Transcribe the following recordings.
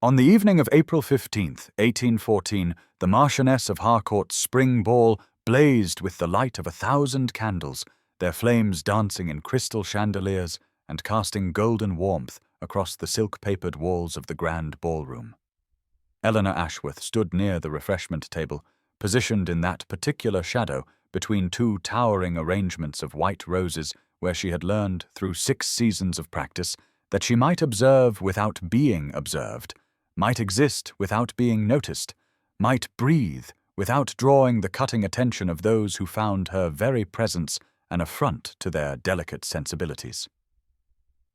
On the evening of April 15th, 1814, the Marchioness of Harcourt's spring ball blazed with the light of 1,000 candles, their flames dancing in crystal chandeliers and casting golden warmth across the silk-papered walls of the grand ballroom. Eleanor Ashworth stood near the refreshment table, positioned in that particular shadow between two towering arrangements of white roses where she had learned through 6 seasons of practice that she might observe without being observed, might exist without being noticed, might breathe without drawing the cutting attention of those who found her very presence an affront to their delicate sensibilities.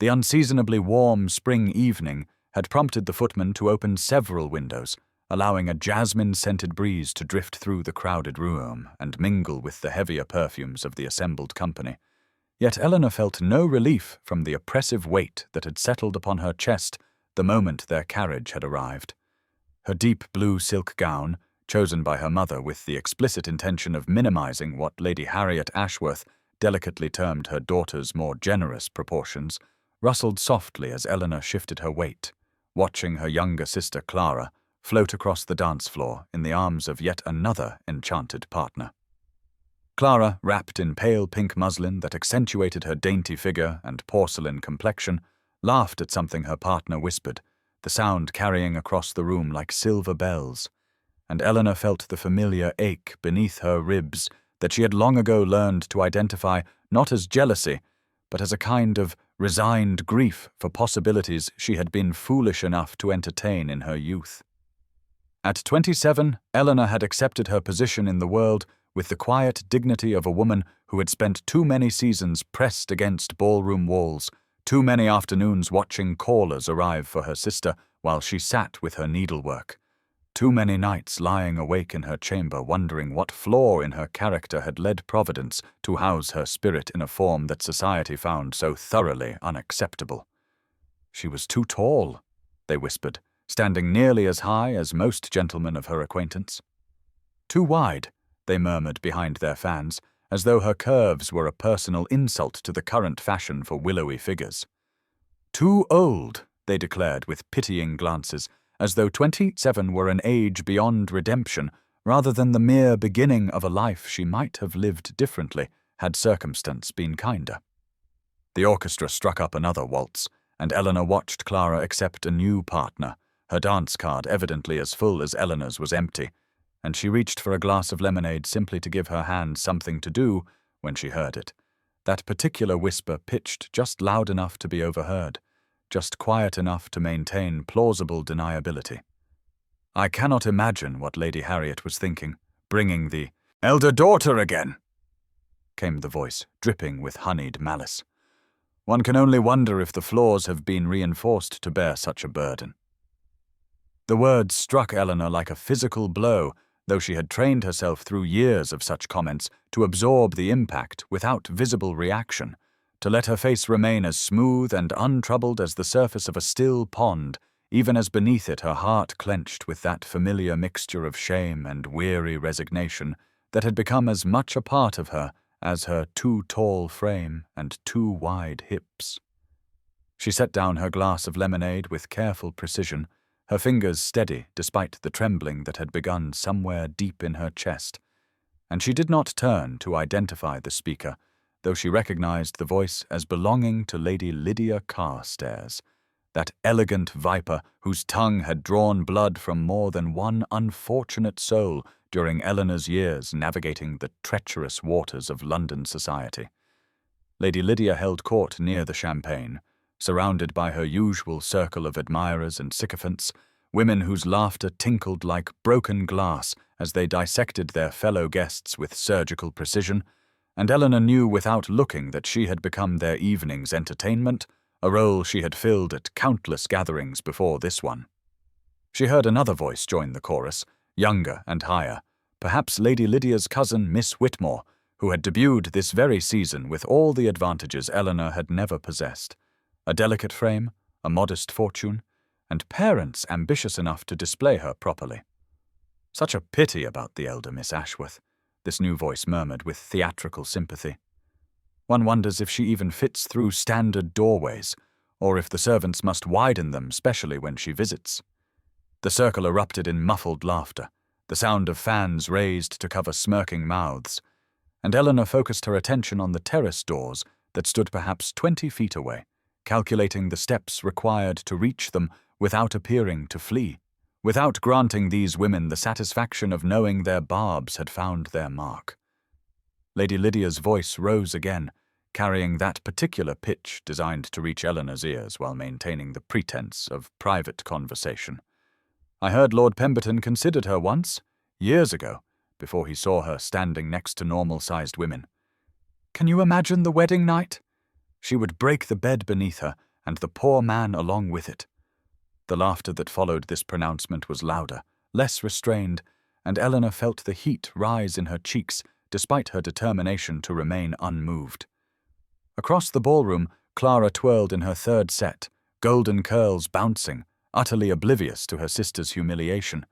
The unseasonably warm spring evening had prompted the footman to open several windows, allowing a jasmine-scented breeze to drift through the crowded room and mingle with the heavier perfumes of the assembled company. Yet Eleanor felt no relief from the oppressive weight that had settled upon her chest the moment their carriage had arrived. Her deep blue silk gown, chosen by her mother with the explicit intention of minimizing what Lady Harriet Ashworth delicately termed her daughter's more generous proportions, rustled softly as Eleanor shifted her weight, watching her younger sister Clara float across the dance floor in the arms of yet another enchanted partner. Clara, wrapped in pale pink muslin that accentuated her dainty figure and porcelain complexion, laughed at something her partner whispered, the sound carrying across the room like silver bells, and Eleanor felt the familiar ache beneath her ribs that she had long ago learned to identify not as jealousy, but as a kind of resigned grief for possibilities she had been foolish enough to entertain in her youth. At 27, Eleanor had accepted her position in the world with the quiet dignity of a woman who had spent too many seasons pressed against ballroom walls, too many afternoons watching callers arrive for her sister while she sat with her needlework, too many nights lying awake in her chamber wondering what flaw in her character had led Providence to house her spirit in a form that society found so thoroughly unacceptable. She was too tall, they whispered, standing nearly as high as most gentlemen of her acquaintance. Too wide, they murmured behind their fans, as though her curves were a personal insult to the current fashion for willowy figures. Too old, they declared with pitying glances, as though 27 were an age beyond redemption, rather than the mere beginning of a life she might have lived differently had circumstance been kinder. The orchestra struck up another waltz, and Eleanor watched Clara accept a new partner, her dance card evidently as full as Eleanor's was empty, and she reached for a glass of lemonade simply to give her hand something to do when she heard it, that particular whisper pitched just loud enough to be overheard, just quiet enough to maintain plausible deniability. I cannot imagine what Lady Harriet was thinking, bringing the elder daughter again, came the voice, dripping with honeyed malice. One can only wonder if the floors have been reinforced to bear such a burden. The words struck Eleanor like a physical blow, though she had trained herself through years of such comments to absorb the impact without visible reaction, to let her face remain as smooth and untroubled as the surface of a still pond, even as beneath it her heart clenched with that familiar mixture of shame and weary resignation that had become as much a part of her as her too tall frame and too wide hips. She set down her glass of lemonade with careful precision, her fingers steady despite the trembling that had begun somewhere deep in her chest, and she did not turn to identify the speaker, though she recognized the voice as belonging to Lady Lydia Carstairs, that elegant viper whose tongue had drawn blood from more than one unfortunate soul during Eleanor's years navigating the treacherous waters of London society. Lady Lydia held court near the champagne, surrounded by her usual circle of admirers and sycophants, women whose laughter tinkled like broken glass as they dissected their fellow guests with surgical precision, and Eleanor knew without looking that she had become their evening's entertainment, a role she had filled at countless gatherings before this one. She heard another voice join the chorus, younger and higher, perhaps Lady Lydia's cousin Miss Whitmore, who had debuted this very season with all the advantages Eleanor had never possessed. A delicate frame, a modest fortune, and parents ambitious enough to display her properly. Such a pity about the elder Miss Ashworth, this new voice murmured with theatrical sympathy. One wonders if she even fits through standard doorways, or if the servants must widen them specially when she visits. The circle erupted in muffled laughter, the sound of fans raised to cover smirking mouths, and Eleanor focused her attention on the terrace doors that stood perhaps 20 feet away, calculating the steps required to reach them without appearing to flee, without granting these women the satisfaction of knowing their barbs had found their mark. Lady Lydia's voice rose again, carrying that particular pitch designed to reach Eleanor's ears while maintaining the pretense of private conversation. I heard Lord Pemberton considered her once, years ago, before he saw her standing next to normal-sized women. Can you imagine the wedding night? She would break the bed beneath her, and the poor man along with it. The laughter that followed this pronouncement was louder, less restrained, and Eleanor felt the heat rise in her cheeks despite her determination to remain unmoved. Across the ballroom, Clara twirled in her third set, golden curls bouncing, utterly oblivious to her sister's humiliation,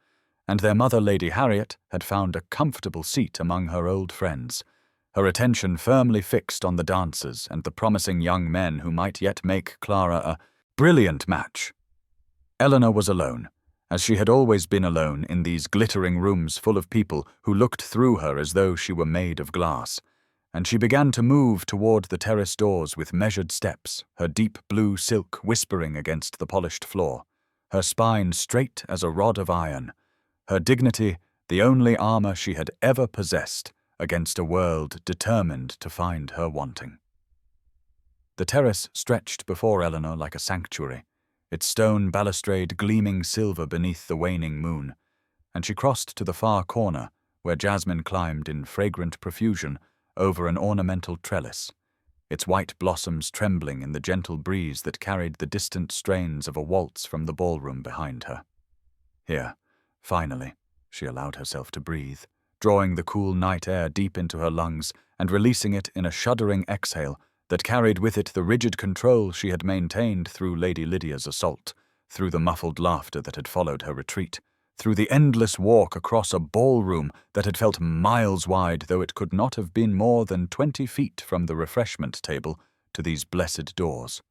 and their mother, Lady Harriet, had found a comfortable seat among her old friends, her attention firmly fixed on the dancers and the promising young men who might yet make Clara a brilliant match. Eleanor was alone, as she had always been alone in these glittering rooms full of people who looked through her as though she were made of glass, and she began to move toward the terrace doors with measured steps, her deep blue silk whispering against the polished floor, her spine straight as a rod of iron, her dignity the only armor she had ever possessed against a world determined to find her wanting. The terrace stretched before Eleanor like a sanctuary, its stone balustrade gleaming silver beneath the waning moon, and she crossed to the far corner where jasmine climbed in fragrant profusion over an ornamental trellis, its white blossoms trembling in the gentle breeze that carried the distant strains of a waltz from the ballroom behind her. Here, finally, she allowed herself to breathe, drawing the cool night air deep into her lungs and releasing it in a shuddering exhale that carried with it the rigid control she had maintained through Lady Lydia's assault, through the muffled laughter that had followed her retreat, through the endless walk across a ballroom that had felt miles wide, though it could not have been more than 20 feet from the refreshment table to these blessed doors.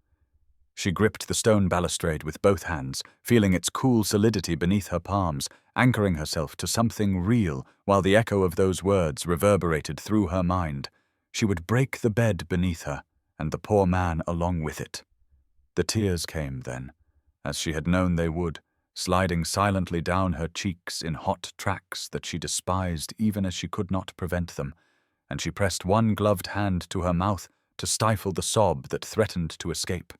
She gripped the stone balustrade with both hands, feeling its cool solidity beneath her palms, anchoring herself to something real while the echo of those words reverberated through her mind. She would break the bed beneath her, and the poor man along with it. The tears came then, as she had known they would, sliding silently down her cheeks in hot tracks that she despised even as she could not prevent them, and she pressed one gloved hand to her mouth to stifle the sob that threatened to escape,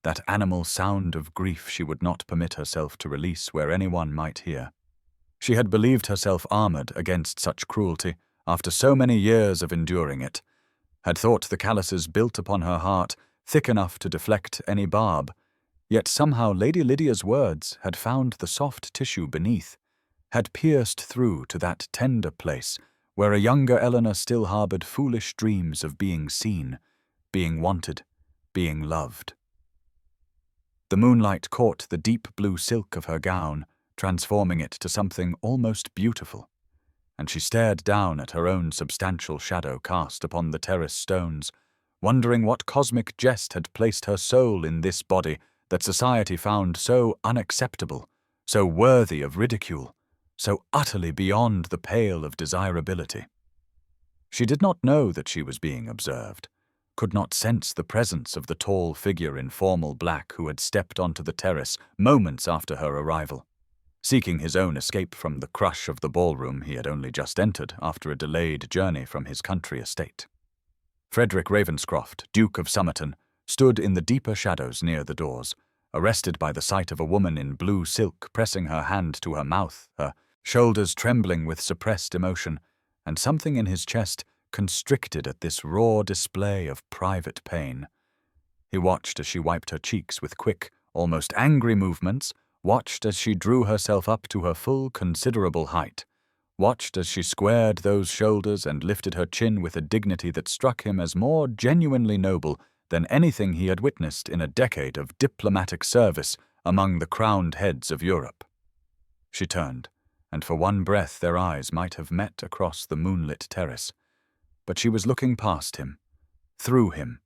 that animal sound of grief she would not permit herself to release where anyone might hear. She had believed herself armored against such cruelty after so many years of enduring it, had thought the calluses built upon her heart thick enough to deflect any barb, yet somehow Lady Lydia's words had found the soft tissue beneath, had pierced through to that tender place where a younger Eleanor still harbored foolish dreams of being seen, being wanted, being loved. The moonlight caught the deep blue silk of her gown, transforming it to something almost beautiful, and she stared down at her own substantial shadow cast upon the terrace stones, wondering what cosmic jest had placed her soul in this body that society found so unacceptable, so worthy of ridicule, so utterly beyond the pale of desirability. She did not know that she was being observed, could not sense the presence of the tall figure in formal black who had stepped onto the terrace moments after her arrival, seeking his own escape from the crush of the ballroom he had only just entered after a delayed journey from his country estate. Frederick Ravenscroft, Duke of Somerton, stood in the deeper shadows near the doors, arrested by the sight of a woman in blue silk pressing her hand to her mouth, her shoulders trembling with suppressed emotion, and something in his chest constricted at this raw display of private pain. He watched as she wiped her cheeks with quick, almost angry movements, watched as she drew herself up to her full considerable height, watched as she squared those shoulders and lifted her chin with a dignity that struck him as more genuinely noble than anything he had witnessed in a decade of diplomatic service among the crowned heads of Europe. She turned, and for one breath their eyes might have met across the moonlit terrace, but she was looking past him, through him,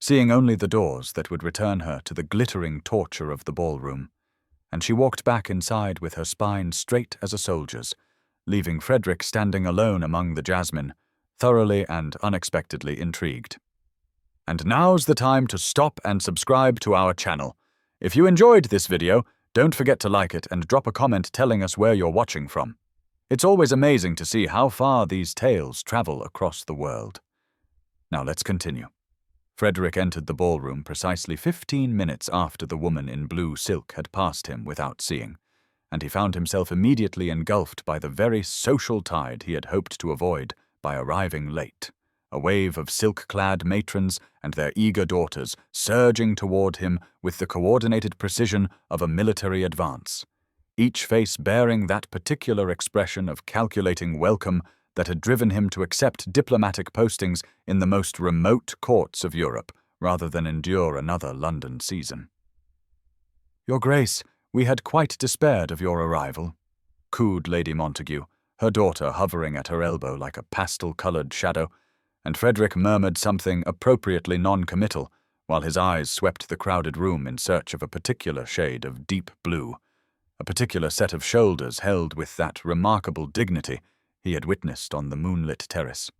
seeing only the doors that would return her to the glittering torture of the ballroom, and she walked back inside with her spine straight as a soldier's, leaving Frederick standing alone among the jasmine, thoroughly and unexpectedly intrigued. And now's the time to stop and subscribe to our channel. If you enjoyed this video, don't forget to like it and drop a comment telling us where you're watching from. It's always amazing to see how far these tales travel across the world. Now let's continue. Frederick entered the ballroom precisely 15 minutes after the woman in blue silk had passed him without seeing, and he found himself immediately engulfed by the very social tide he had hoped to avoid by arriving late. A wave of silk-clad matrons and their eager daughters surging toward him with the coordinated precision of a military advance, each face bearing that particular expression of calculating welcome that had driven him to accept diplomatic postings in the most remote courts of Europe rather than endure another London season. "Your Grace, we had quite despaired of your arrival," cooed Lady Montague, her daughter hovering at her elbow like a pastel-coloured shadow, and Frederick murmured something appropriately non-committal while his eyes swept the crowded room in search of a particular shade of deep blue, a particular set of shoulders held with that remarkable dignity he had witnessed on the moonlit terrace.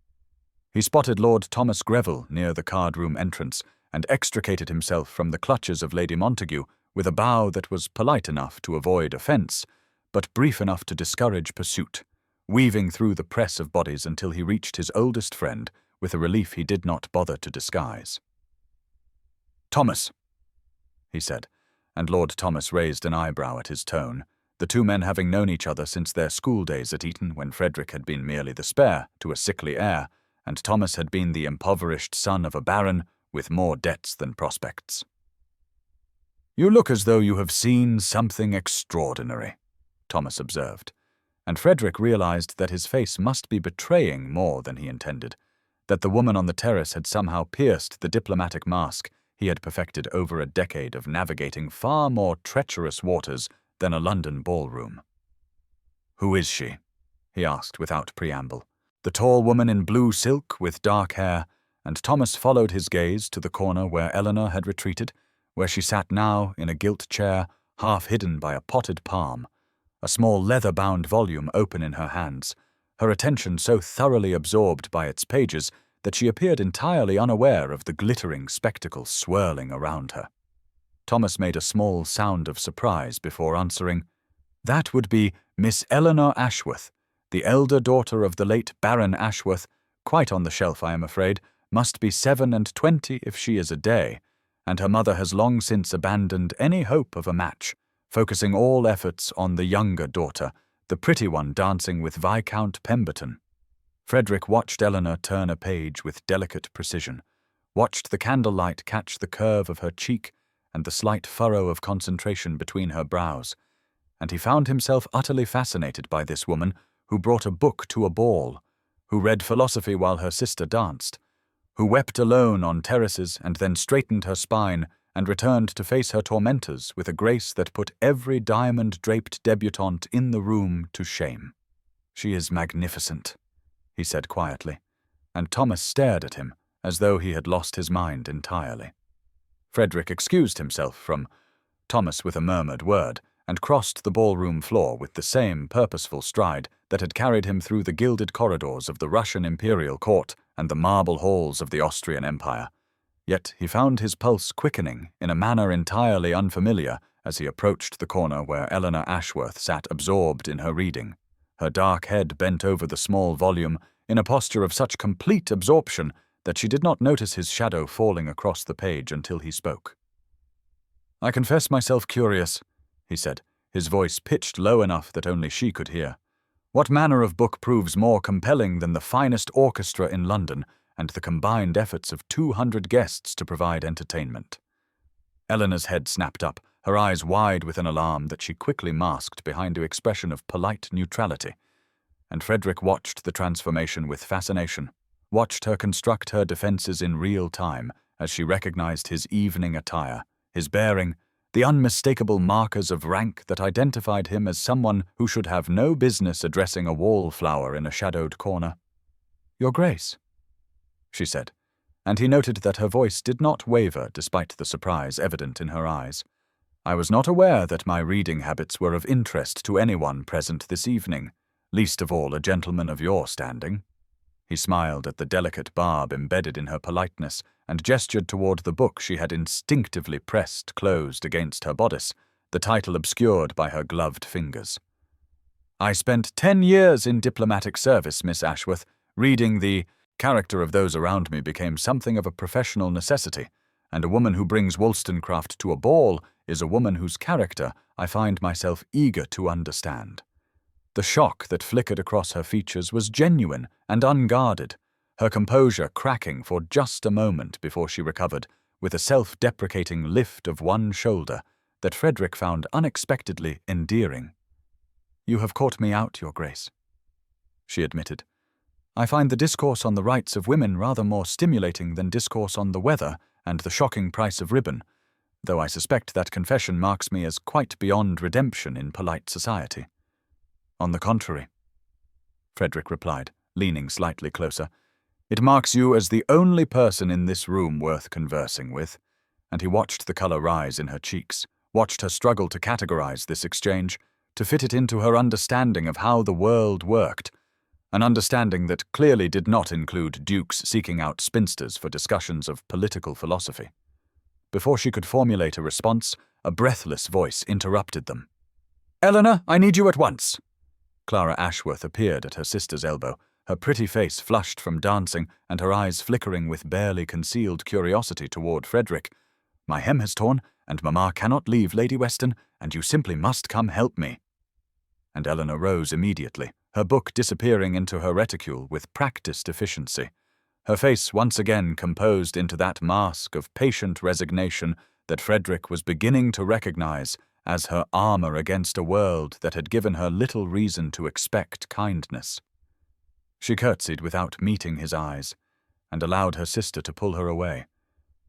He spotted Lord Thomas Greville near the card-room entrance and extricated himself from the clutches of Lady Montague with a bow that was polite enough to avoid offence, but brief enough to discourage pursuit, weaving through the press of bodies until he reached his oldest friend with a relief he did not bother to disguise. "Thomas," he said, and Lord Thomas raised an eyebrow at his tone, the two men having known each other since their school days at Eton, when Frederick had been merely the spare to a sickly heir, and Thomas had been the impoverished son of a baron with more debts than prospects. "You look as though you have seen something extraordinary," Thomas observed, and Frederick realized that his face must be betraying more than he intended, that the woman on the terrace had somehow pierced the diplomatic mask he had perfected over a decade of navigating far more treacherous waters than a London ballroom. "Who is she?" he asked without preamble. The tall woman in blue silk with dark hair, and Thomas followed his gaze to the corner where Eleanor had retreated, where she sat now in a gilt chair, half hidden by a potted palm, a small leather-bound volume open in her hands, her attention so thoroughly absorbed by its pages that she appeared entirely unaware of the glittering spectacle swirling around her. Thomas made a small sound of surprise before answering, "That would be Miss Eleanor Ashworth, the elder daughter of the late Baron Ashworth, quite on the shelf, I am afraid, must be 27 if she is a day, and her mother has long since abandoned any hope of a match, focusing all efforts on the younger daughter, the pretty one dancing with Viscount Pemberton." Frederick watched Eleanor turn a page with delicate precision, watched the candlelight catch the curve of her cheek and the slight furrow of concentration between her brows, and he found himself utterly fascinated by this woman who brought a book to a ball, who read philosophy while her sister danced, who wept alone on terraces and then straightened her spine and returned to face her tormentors with a grace that put every diamond-draped debutante in the room to shame. "She is magnificent," he said quietly, and Thomas stared at him as though he had lost his mind entirely. Frederick excused himself from Thomas with a murmured word and crossed the ballroom floor with the same purposeful stride that had carried him through the gilded corridors of the Russian imperial court and the marble halls of the Austrian Empire. Yet he found his pulse quickening in a manner entirely unfamiliar as he approached the corner where Eleanor Ashworth sat absorbed in her reading, her dark head bent over the small volume in a posture of such complete absorption that she did not notice his shadow falling across the page until he spoke. "I confess myself curious," he said, his voice pitched low enough that only she could hear. "What manner of book proves more compelling than the finest orchestra in London and the combined efforts of 200 guests to provide entertainment?" Eleanor's head snapped up, her eyes wide with an alarm that she quickly masked behind an expression of polite neutrality, and Frederick watched the transformation with fascination, watched her construct her defenses in real time as she recognized his evening attire, his bearing, the unmistakable markers of rank that identified him as someone who should have no business addressing a wallflower in a shadowed corner. "Your Grace," she said, and he noted that her voice did not waver despite the surprise evident in her eyes. I was not aware that my reading habits were of interest to anyone present this evening, least of all a gentleman of your standing." He smiled at the delicate barb embedded in her politeness and gestured toward the book she had instinctively pressed closed against her bodice, the title obscured by her gloved fingers. "I spent 10 years in diplomatic service, Miss Ashworth, reading the character of those around me became something of a professional necessity, and a woman who brings Wollstonecraft to a ball is a woman whose character I find myself eager to understand." The shock that flickered across her features was genuine and unguarded, her composure cracking for just a moment before she recovered, with a self-deprecating lift of one shoulder that Frederick found unexpectedly endearing. "You have caught me out, Your Grace," she admitted. "I find the discourse on the rights of women rather more stimulating than discourse on the weather and the shocking price of ribbon, though I suspect that confession marks me as quite beyond redemption in polite society." "On the contrary," Frederick replied, leaning slightly closer, "it marks you as the only person in this room worth conversing with," and he watched the color rise in her cheeks, watched her struggle to categorize this exchange, to fit it into her understanding of how the world worked, an understanding that clearly did not include dukes seeking out spinsters for discussions of political philosophy. Before she could formulate a response, a breathless voice interrupted them. "Eleanor, I need you at once." Clara Ashworth appeared at her sister's elbow, her pretty face flushed from dancing and her eyes flickering with barely concealed curiosity toward Frederick. "My hem has torn, and Mamma cannot leave Lady Weston, and you simply must come help me." And Eleanor rose immediately, her book disappearing into her reticule with practiced efficiency, her face once again composed into that mask of patient resignation that Frederick was beginning to recognize as her armor against a world that had given her little reason to expect kindness. She curtsied without meeting his eyes, and allowed her sister to pull her away.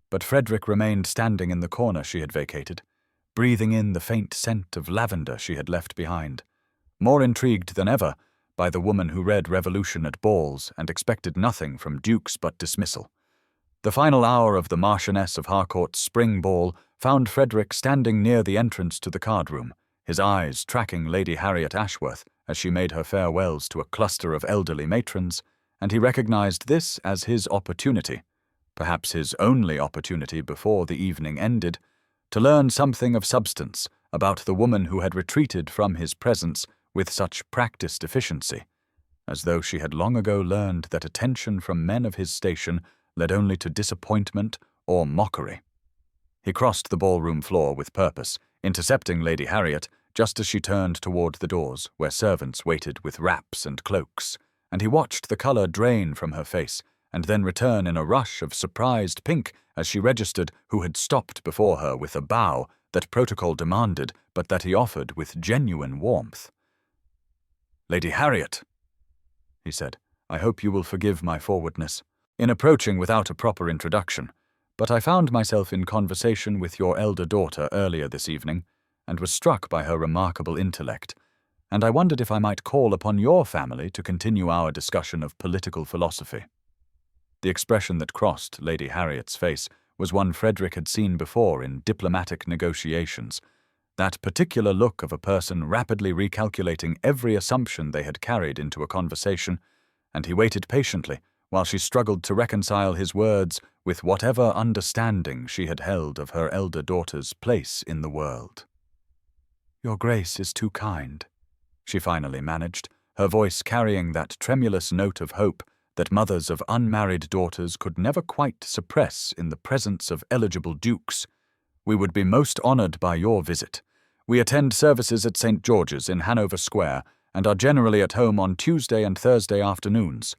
But Frederick remained standing in the corner she had vacated, breathing in the faint scent of lavender she had left behind, more intrigued than ever by the woman who read Revolution at balls and expected nothing from dukes but dismissal. The final hour of the Marchioness of Harcourt's spring ball found Frederick standing near the entrance to the card-room, his eyes tracking Lady Harriet Ashworth as she made her farewells to a cluster of elderly matrons, and he recognized this as his opportunity, perhaps his only opportunity before the evening ended, to learn something of substance about the woman who had retreated from his presence with such practiced efficiency, as though she had long ago learned that attention from men of his station led only to disappointment or mockery. He crossed the ballroom floor with purpose, intercepting Lady Harriet just as she turned toward the doors where servants waited with wraps and cloaks, and he watched the color drain from her face and then return in a rush of surprised pink as she registered who had stopped before her with a bow that protocol demanded but that he offered with genuine warmth. "Lady Harriet," he said, "I hope you will forgive my forwardness in approaching without a proper introduction, but I found myself in conversation with your elder daughter earlier this evening, and was struck by her remarkable intellect, and I wondered if I might call upon your family to continue our discussion of political philosophy." The expression that crossed Lady Harriet's face was one Frederick had seen before in diplomatic negotiations, that particular look of a person rapidly recalculating every assumption they had carried into a conversation, and he waited patiently while she struggled to reconcile his words with whatever understanding she had held of her elder daughter's place in the world. "Your Grace is too kind," she finally managed, her voice carrying that tremulous note of hope that mothers of unmarried daughters could never quite suppress in the presence of eligible dukes. "We would be most honored by your visit. We attend services at St. George's in Hanover Square and are generally at home on Tuesday and Thursday afternoons."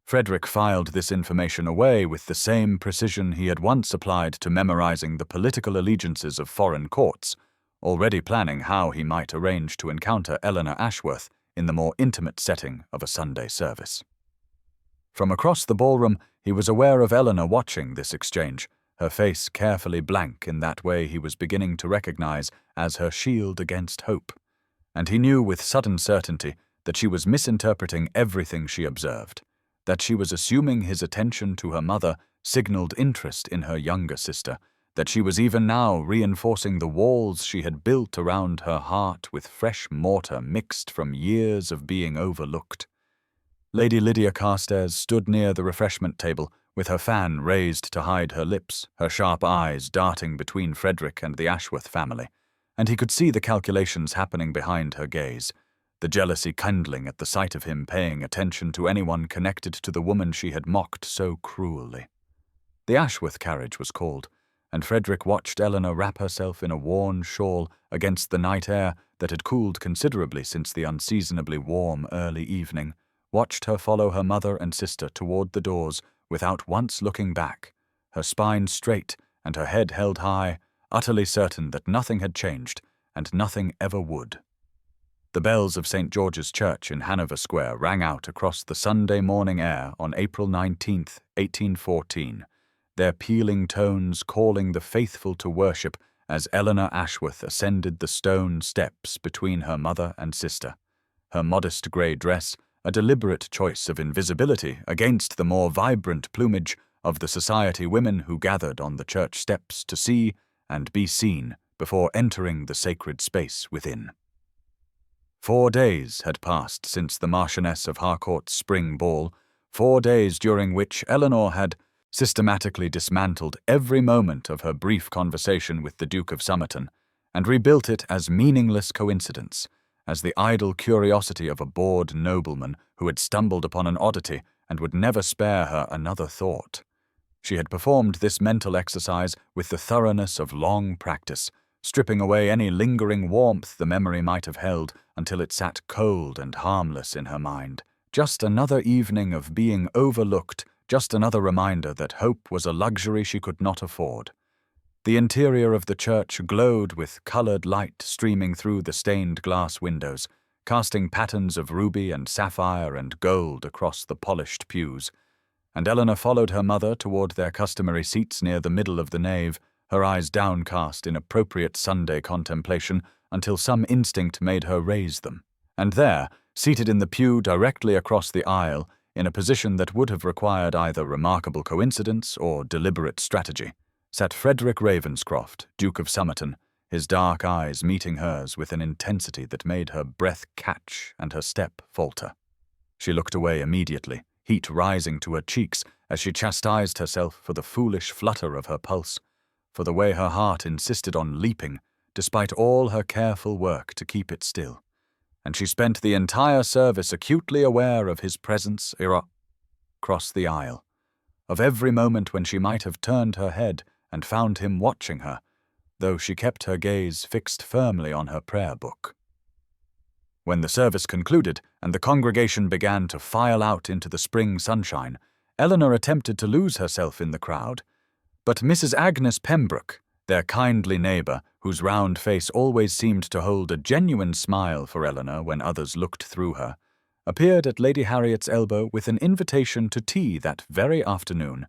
Frederick filed this information away with the same precision he had once applied to memorizing the political allegiances of foreign courts, already planning how he might arrange to encounter Eleanor Ashworth in the more intimate setting of a Sunday service. From across the ballroom, he was aware of Eleanor watching this exchange, her face carefully blank in that way he was beginning to recognize as her shield against hope, and he knew with sudden certainty that she was misinterpreting everything she observed, that she was assuming his attention to her mother signaled interest in her younger sister, that she was even now reinforcing the walls she had built around her heart with fresh mortar mixed from years of being overlooked. Lady Lydia Carstairs stood near the refreshment table, with her fan raised to hide her lips, her sharp eyes darting between Frederick and the Ashworth family, and he could see the calculations happening behind her gaze, the jealousy kindling at the sight of him paying attention to anyone connected to the woman she had mocked so cruelly. The Ashworth carriage was called, and Frederick watched Eleanor wrap herself in a worn shawl against the night air that had cooled considerably since the unseasonably warm early evening, watched her follow her mother and sister toward the doors without once looking back, her spine straight and her head held high, utterly certain that nothing had changed and nothing ever would. The bells of St. George's Church in Hanover Square rang out across the Sunday morning air on April 19th, 1814, their pealing tones calling the faithful to worship as Eleanor Ashworth ascended the stone steps between her mother and sister, her modest grey dress a deliberate choice of invisibility against the more vibrant plumage of the society women who gathered on the church steps to see and be seen before entering the sacred space within. 4 days had passed since the Marchioness of Harcourt's spring ball, 4 days during which Eleanor had systematically dismantled every moment of her brief conversation with the Duke of Somerton, and rebuilt it as meaningless coincidence, as the idle curiosity of a bored nobleman who had stumbled upon an oddity and would never spare her another thought. She had performed this mental exercise with the thoroughness of long practice, stripping away any lingering warmth the memory might have held until it sat cold and harmless in her mind. Just another evening of being overlooked, just another reminder that hope was a luxury she could not afford. The interior of the church glowed with coloured light streaming through the stained glass windows, casting patterns of ruby and sapphire and gold across the polished pews, and Eleanor followed her mother toward their customary seats near the middle of the nave, her eyes downcast in appropriate Sunday contemplation until some instinct made her raise them. And there, seated in the pew directly across the aisle, in a position that would have required either remarkable coincidence or deliberate strategy, sat Frederick Ravenscroft, Duke of Somerton, his dark eyes meeting hers with an intensity that made her breath catch and her step falter. She looked away immediately, heat rising to her cheeks as she chastised herself for the foolish flutter of her pulse, for the way her heart insisted on leaping, despite all her careful work to keep it still. And she spent the entire service acutely aware of his presence across the aisle, of every moment when she might have turned her head and found him watching her, though she kept her gaze fixed firmly on her prayer book. When the service concluded and the congregation began to file out into the spring sunshine, Eleanor attempted to lose herself in the crowd, but Mrs. Agnes Pembroke, their kindly neighbour, whose round face always seemed to hold a genuine smile for Eleanor when others looked through her, appeared at Lady Harriet's elbow with an invitation to tea that very afternoon,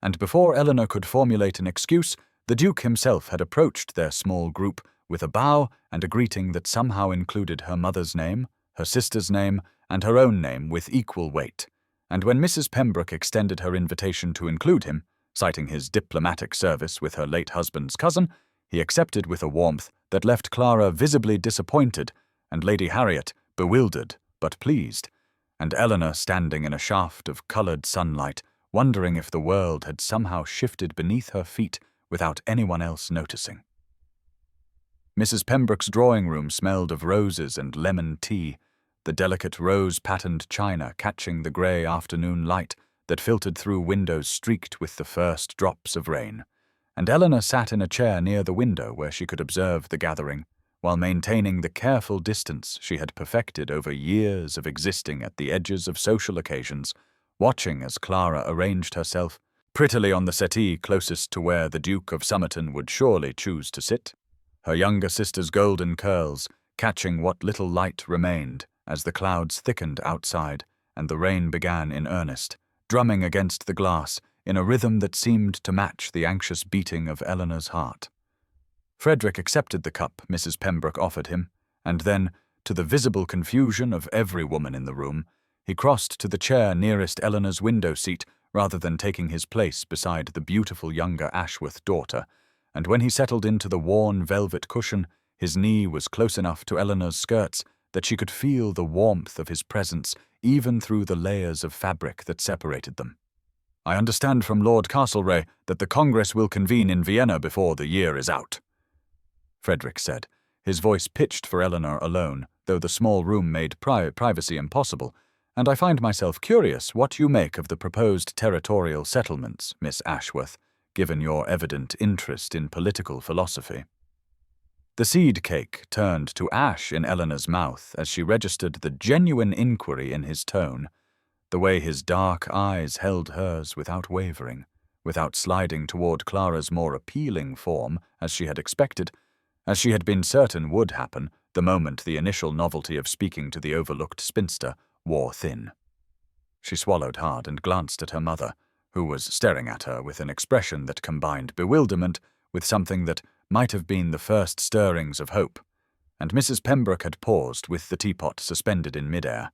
and before Eleanor could formulate an excuse, the Duke himself had approached their small group with a bow and a greeting that somehow included her mother's name, her sister's name, and her own name with equal weight, and when Mrs. Pembroke extended her invitation to include him, citing his diplomatic service with her late husband's cousin, he accepted with a warmth that left Clara visibly disappointed and Lady Harriet bewildered but pleased, and Eleanor standing in a shaft of coloured sunlight, wondering if the world had somehow shifted beneath her feet without anyone else noticing. Mrs. Pembroke's drawing-room smelled of roses and lemon tea, the delicate rose-patterned china catching the grey afternoon light that filtered through windows streaked with the first drops of rain, and Eleanor sat in a chair near the window where she could observe the gathering, while maintaining the careful distance she had perfected over years of existing at the edges of social occasions, watching as Clara arranged herself prettily on the settee closest to where the Duke of Somerton would surely choose to sit, her younger sister's golden curls catching what little light remained as the clouds thickened outside and the rain began in earnest, drumming against the glass in a rhythm that seemed to match the anxious beating of Eleanor's heart. Frederick accepted the cup Mrs. Pembroke offered him, and then, to the visible confusion of every woman in the room, he crossed to the chair nearest Eleanor's window seat rather than taking his place beside the beautiful younger Ashworth daughter, and when he settled into the worn velvet cushion, his knee was close enough to Eleanor's skirts that she could feel the warmth of his presence even through the layers of fabric that separated them. "I understand from Lord Castlereagh that the Congress will convene in Vienna before the year is out," Frederick said, his voice pitched for Eleanor alone, though the small room made privacy impossible, "and I find myself curious what you make of the proposed territorial settlements, Miss Ashworth, given your evident interest in political philosophy." The seed cake turned to ash in Eleanor's mouth as she registered the genuine inquiry in his tone, the way his dark eyes held hers without wavering, without sliding toward Clara's more appealing form, as she had expected, as she had been certain would happen the moment the initial novelty of speaking to the overlooked spinster wore thin. She swallowed hard and glanced at her mother, who was staring at her with an expression that combined bewilderment with something that might have been the first stirrings of hope, and Mrs. Pembroke had paused with the teapot suspended in midair,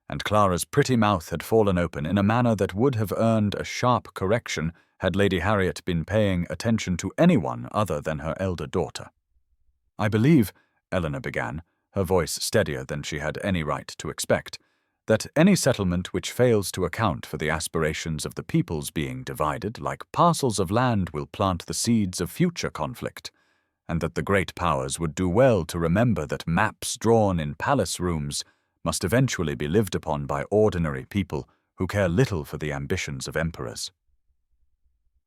and Clara's pretty mouth had fallen open in a manner that would have earned a sharp correction had Lady Harriet been paying attention to anyone other than her elder daughter. "I believe," Eleanor began, her voice steadier than she had any right to expect, "that any settlement which fails to account for the aspirations of the peoples being divided like parcels of land will plant the seeds of future conflict, and that the great powers would do well to remember that maps drawn in palace rooms must eventually be lived upon by ordinary people who care little for the ambitions of emperors."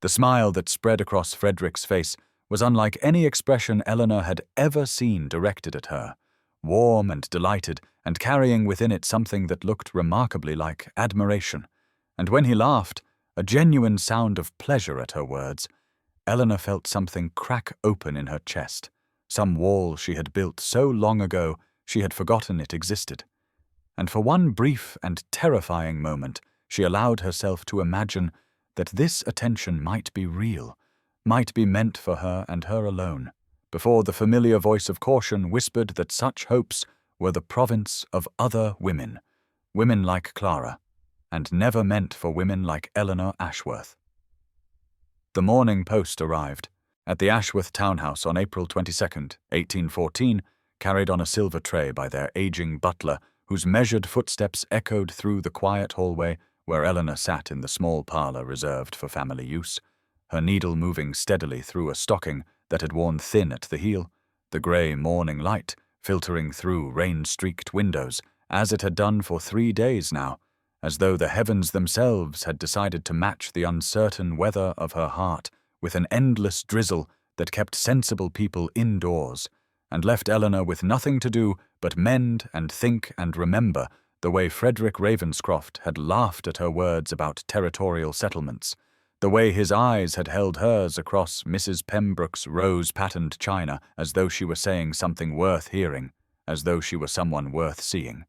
The smile that spread across Frederick's face was unlike any expression Eleanor had ever seen directed at her, warm and delighted, and carrying within it something that looked remarkably like admiration, and when he laughed, a genuine sound of pleasure at her words, Eleanor felt something crack open in her chest, some wall she had built so long ago she had forgotten it existed, and for one brief and terrifying moment she allowed herself to imagine that this attention might be real, might be meant for her and her alone, before the familiar voice of caution whispered that such hopes were the province of other women, women like Clara, and never meant for women like Eleanor Ashworth. The morning post arrived at the Ashworth townhouse on April 22nd, 1814, carried on a silver tray by their aging butler, whose measured footsteps echoed through the quiet hallway where Eleanor sat in the small parlor reserved for family use, her needle moving steadily through a stocking that had worn thin at the heel, the grey morning light filtering through rain-streaked windows, as it had done for 3 days now, as though the heavens themselves had decided to match the uncertain weather of her heart with an endless drizzle that kept sensible people indoors, and left Eleanor with nothing to do but mend and think and remember the way Frederick Ravenscroft had laughed at her words about territorial settlements, the way his eyes had held hers across Mrs. Pembroke's rose-patterned china as though she were saying something worth hearing, as though she were someone worth seeing.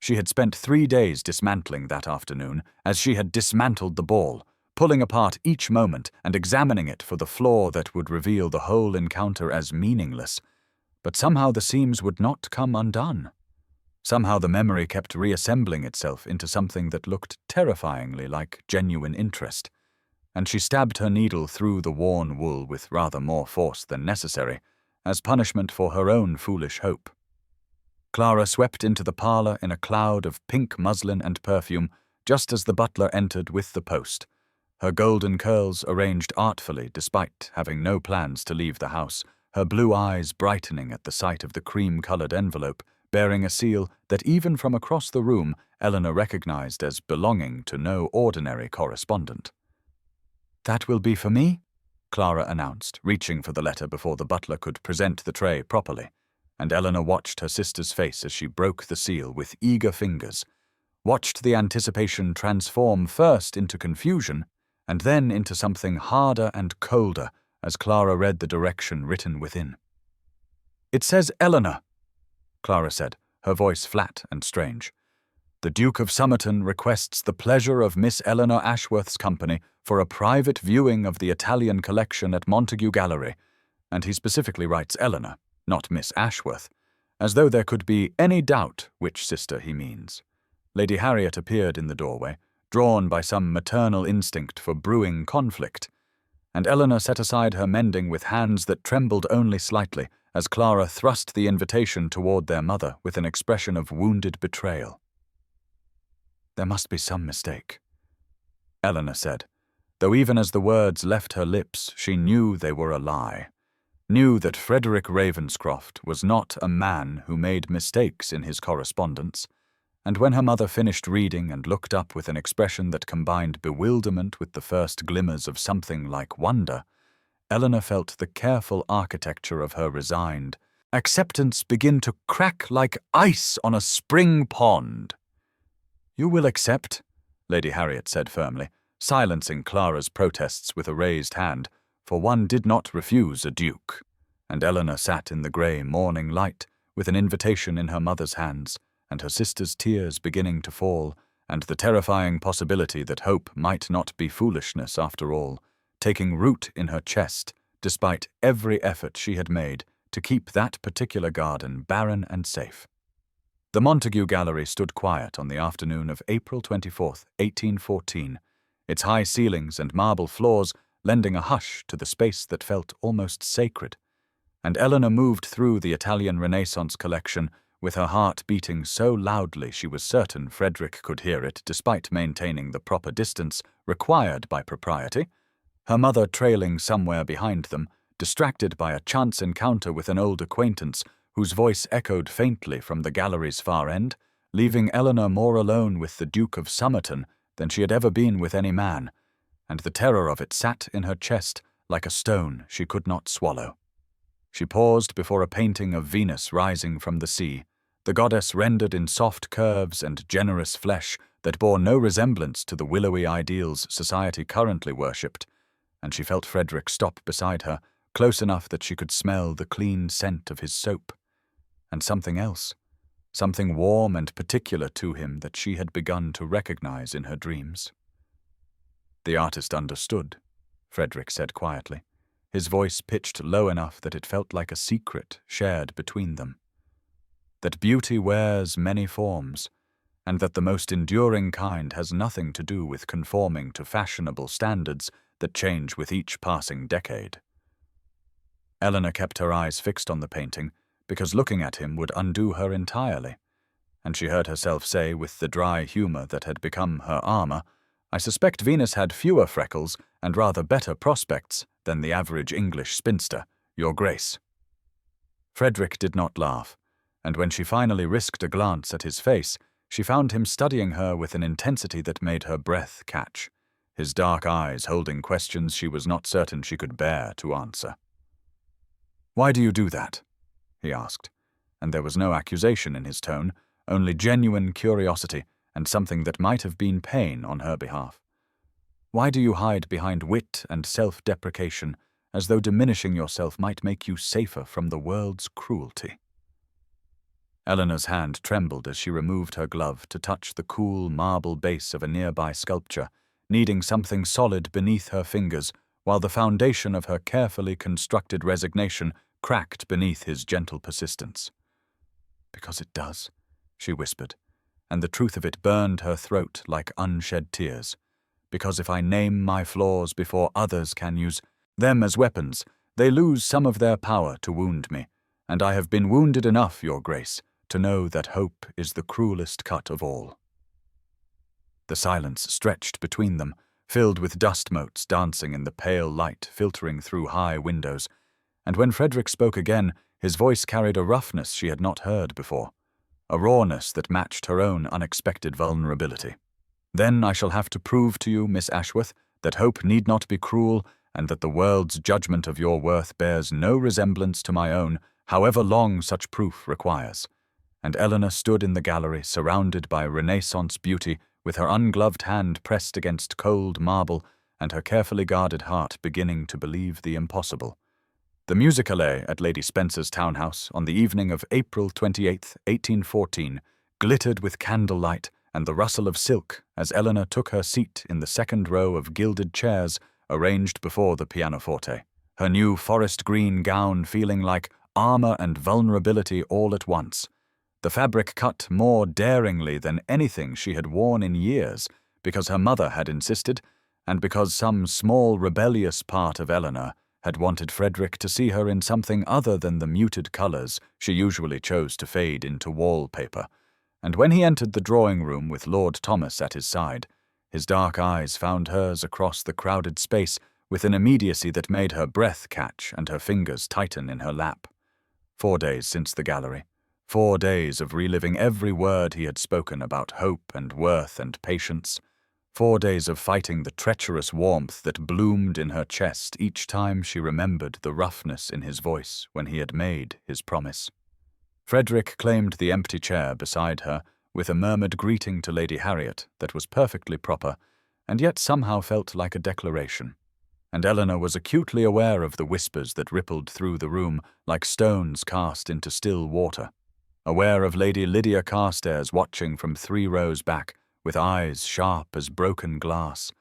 She had spent 3 days dismantling that afternoon, as she had dismantled the ball, pulling apart each moment and examining it for the flaw that would reveal the whole encounter as meaningless. But somehow the seams would not come undone. Somehow the memory kept reassembling itself into something that looked terrifyingly like genuine interest, and she stabbed her needle through the worn wool with rather more force than necessary, as punishment for her own foolish hope. Clara swept into the parlor in a cloud of pink muslin and perfume just as the butler entered with the post, her golden curls arranged artfully despite having no plans to leave the house, her blue eyes brightening at the sight of the cream-colored envelope, bearing a seal that even from across the room Eleanor recognized as belonging to no ordinary correspondent. "That will be for me?" Clara announced, reaching for the letter before the butler could present the tray properly, and Eleanor watched her sister's face as she broke the seal with eager fingers, watched the anticipation transform first into confusion and then into something harder and colder as Clara read the direction written within. "It says Eleanor," Clara said, her voice flat and strange. "The Duke of Somerton requests the pleasure of Miss Eleanor Ashworth's company for a private viewing of the Italian collection at Montague Gallery," and he specifically writes Eleanor, not Miss Ashworth, as though there could be any doubt which sister he means. Lady Harriet appeared in the doorway, drawn by some maternal instinct for brewing conflict, and Eleanor set aside her mending with hands that trembled only slightly as Clara thrust the invitation toward their mother with an expression of wounded betrayal. "There must be some mistake," Eleanor said, though even as the words left her lips, she knew they were a lie, knew that Frederick Ravenscroft was not a man who made mistakes in his correspondence, and when her mother finished reading and looked up with an expression that combined bewilderment with the first glimmers of something like wonder, Eleanor felt the careful architecture of her resigned acceptance begin to crack like ice on a spring pond. "You will accept," Lady Harriet said firmly, silencing Clara's protests with a raised hand, for one did not refuse a duke, and Eleanor sat in the grey morning light with an invitation in her mother's hands, and her sister's tears beginning to fall, and the terrifying possibility that hope might not be foolishness after all, taking root in her chest, despite every effort she had made to keep that particular garden barren and safe. The Montague Gallery stood quiet on the afternoon of April 24th, 1814, its high ceilings and marble floors lending a hush to the space that felt almost sacred, and Eleanor moved through the Italian Renaissance collection with her heart beating so loudly she was certain Frederick could hear it despite maintaining the proper distance required by propriety, her mother trailing somewhere behind them, distracted by a chance encounter with an old acquaintance whose voice echoed faintly from the gallery's far end, leaving Eleanor more alone with the Duke of Somerton than she had ever been with any man, and the terror of it sat in her chest like a stone she could not swallow. She paused before a painting of Venus rising from the sea, the goddess rendered in soft curves and generous flesh that bore no resemblance to the willowy ideals society currently worshipped, and she felt Frederick stop beside her, close enough that she could smell the clean scent of his soap, and something else, something warm and particular to him that she had begun to recognize in her dreams. "The artist understood," Frederick said quietly, his voice pitched low enough that it felt like a secret shared between them. "That beauty wears many forms, and that the most enduring kind has nothing to do with conforming to fashionable standards that change with each passing decade." Eleanor kept her eyes fixed on the painting, because looking at him would undo her entirely, and she heard herself say with the dry humor that had become her armor, "I suspect Venus had fewer freckles and rather better prospects than the average English spinster, Your Grace." Frederick did not laugh, and when she finally risked a glance at his face, she found him studying her with an intensity that made her breath catch, his dark eyes holding questions she was not certain she could bear to answer. "Why do you do that?" he asked, and there was no accusation in his tone, only genuine curiosity and something that might have been pain on her behalf. "Why do you hide behind wit and self-deprecation, as though diminishing yourself might make you safer from the world's cruelty?" Eleanor's hand trembled as she removed her glove to touch the cool marble base of a nearby sculpture, needing something solid beneath her fingers, while the foundation of her carefully constructed resignation cracked beneath his gentle persistence. "Because it does," she whispered, and the truth of it burned her throat like unshed tears. "Because if I name my flaws before others can use them as weapons, they lose some of their power to wound me, and I have been wounded enough, Your Grace, to know that hope is the cruelest cut of all." The silence stretched between them, filled with dust motes dancing in the pale light filtering through high windows, and when Frederick spoke again, his voice carried a roughness she had not heard before, a rawness that matched her own unexpected vulnerability. "Then I shall have to prove to you, Miss Ashworth, that hope need not be cruel, and that the world's judgment of your worth bears no resemblance to my own, however long such proof requires." And Eleanor stood in the gallery, surrounded by Renaissance beauty, with her ungloved hand pressed against cold marble, and her carefully guarded heart beginning to believe the impossible. The music-hall at Lady Spencer's townhouse on the evening of April 28th, 1814, glittered with candlelight and the rustle of silk as Eleanor took her seat in the second row of gilded chairs arranged before the pianoforte, her new forest green gown feeling like armor and vulnerability all at once, the fabric cut more daringly than anything she had worn in years because her mother had insisted, and because some small rebellious part of Eleanor had wanted Frederick to see her in something other than the muted colours she usually chose to fade into wallpaper, and when he entered the drawing-room with Lord Thomas at his side, his dark eyes found hers across the crowded space with an immediacy that made her breath catch and her fingers tighten in her lap. 4 days since the gallery. 4 days of reliving every word he had spoken about hope and worth and patience. 4 days of fighting the treacherous warmth that bloomed in her chest each time she remembered the roughness in his voice when he had made his promise. Frederick claimed the empty chair beside her with a murmured greeting to Lady Harriet that was perfectly proper, and yet somehow felt like a declaration. And Eleanor was acutely aware of the whispers that rippled through the room like stones cast into still water, aware of Lady Lydia Carstairs watching from 3 rows back with eyes sharp as broken glass,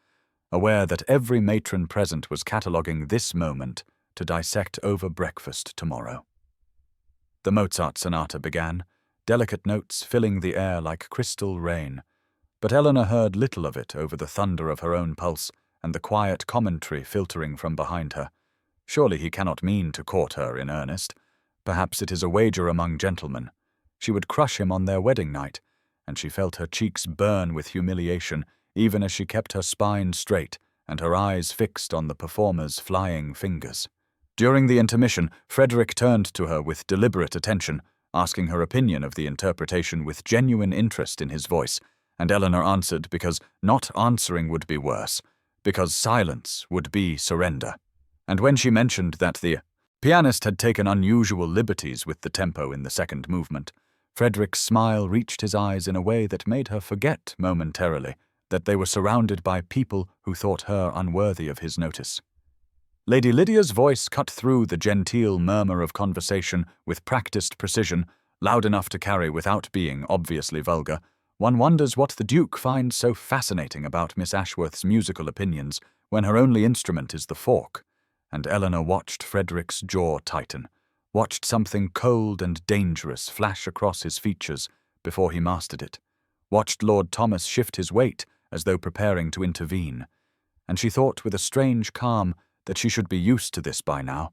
aware that every matron present was cataloguing this moment to dissect over breakfast tomorrow. The Mozart sonata began, delicate notes filling the air like crystal rain, but Eleanor heard little of it over the thunder of her own pulse and the quiet commentary filtering from behind her. Surely he cannot mean to court her in earnest. Perhaps it is a wager among gentlemen. She would crush him on their wedding night, and she felt her cheeks burn with humiliation even as she kept her spine straight and her eyes fixed on the performer's flying fingers. During the intermission, Frederick turned to her with deliberate attention, asking her opinion of the interpretation with genuine interest in his voice, and Eleanor answered because not answering would be worse, because silence would be surrender. And when she mentioned that the pianist had taken unusual liberties with the tempo in the second movement, Frederick's smile reached his eyes in a way that made her forget momentarily that they were surrounded by people who thought her unworthy of his notice. Lady Lydia's voice cut through the genteel murmur of conversation with practiced precision, loud enough to carry without being obviously vulgar. One wonders what the Duke finds so fascinating about Miss Ashworth's musical opinions when her only instrument is the fork, and Eleanor watched Frederick's jaw tighten, watched something cold and dangerous flash across his features before he mastered it, watched Lord Thomas shift his weight as though preparing to intervene, and she thought with a strange calm that she should be used to this by now,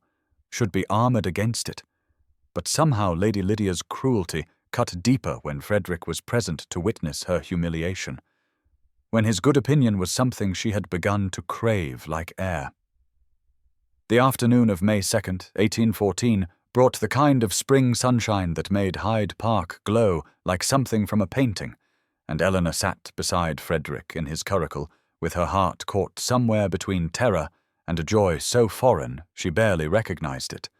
should be armoured against it. But somehow Lady Lydia's cruelty cut deeper when Frederick was present to witness her humiliation, when his good opinion was something she had begun to crave like air. The afternoon of May 2nd, 1814, brought the kind of spring sunshine that made Hyde Park glow like something from a painting, and Eleanor sat beside Frederick in his curricle, with her heart caught somewhere between terror and a joy so foreign she barely recognized it.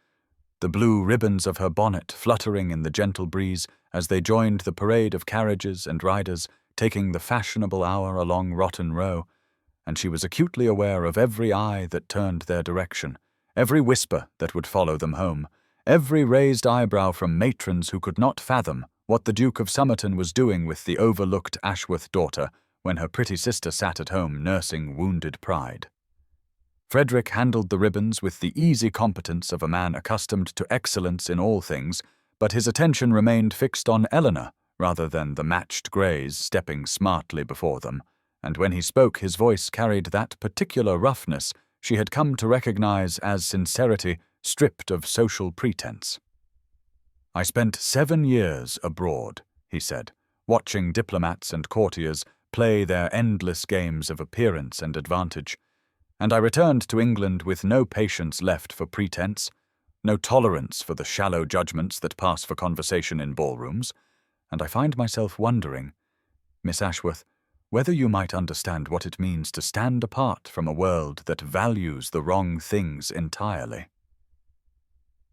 The blue ribbons of her bonnet fluttering in the gentle breeze as they joined the parade of carriages and riders taking the fashionable hour along Rotten Row, and she was acutely aware of every eye that turned their direction, every whisper that would follow them home, every raised eyebrow from matrons who could not fathom what the Duke of Somerton was doing with the overlooked Ashworth daughter when her pretty sister sat at home nursing wounded pride. Frederick handled the ribbons with the easy competence of a man accustomed to excellence in all things, but his attention remained fixed on Eleanor rather than the matched greys stepping smartly before them, and when he spoke his voice carried that particular roughness she had come to recognize as sincerity stripped of social pretense. "I spent 7 years abroad," he said, watching diplomats and courtiers play their endless games of appearance and advantage, and I returned to England with no patience left for pretense, no tolerance for the shallow judgments that pass for conversation in ballrooms, and I find myself wondering, Miss Ashworth, whether you might understand what it means to stand apart from a world that values the wrong things entirely.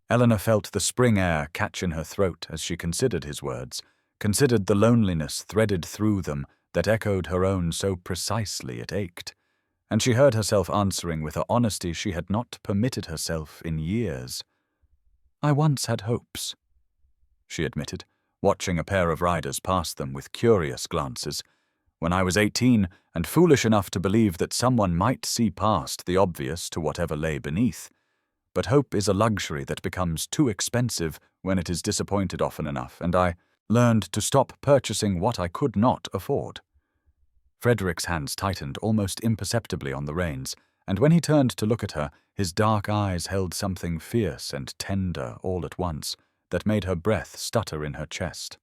Eleanor felt the spring air catch in her throat as she considered his words, considered the loneliness threaded through them that echoed her own so precisely it ached, and she heard herself answering with an honesty she had not permitted herself in years. "I once had hopes," she admitted, watching a pair of riders pass them with curious glances. "When I was 18 and foolish enough to believe that someone might see past the obvious to whatever lay beneath. But hope is a luxury that becomes too expensive when it is disappointed often enough, and I learned to stop purchasing what I could not afford." Frederick's hands tightened almost imperceptibly on the reins, and when he turned to look at her, his dark eyes held something fierce and tender all at once that made her breath stutter in her chest.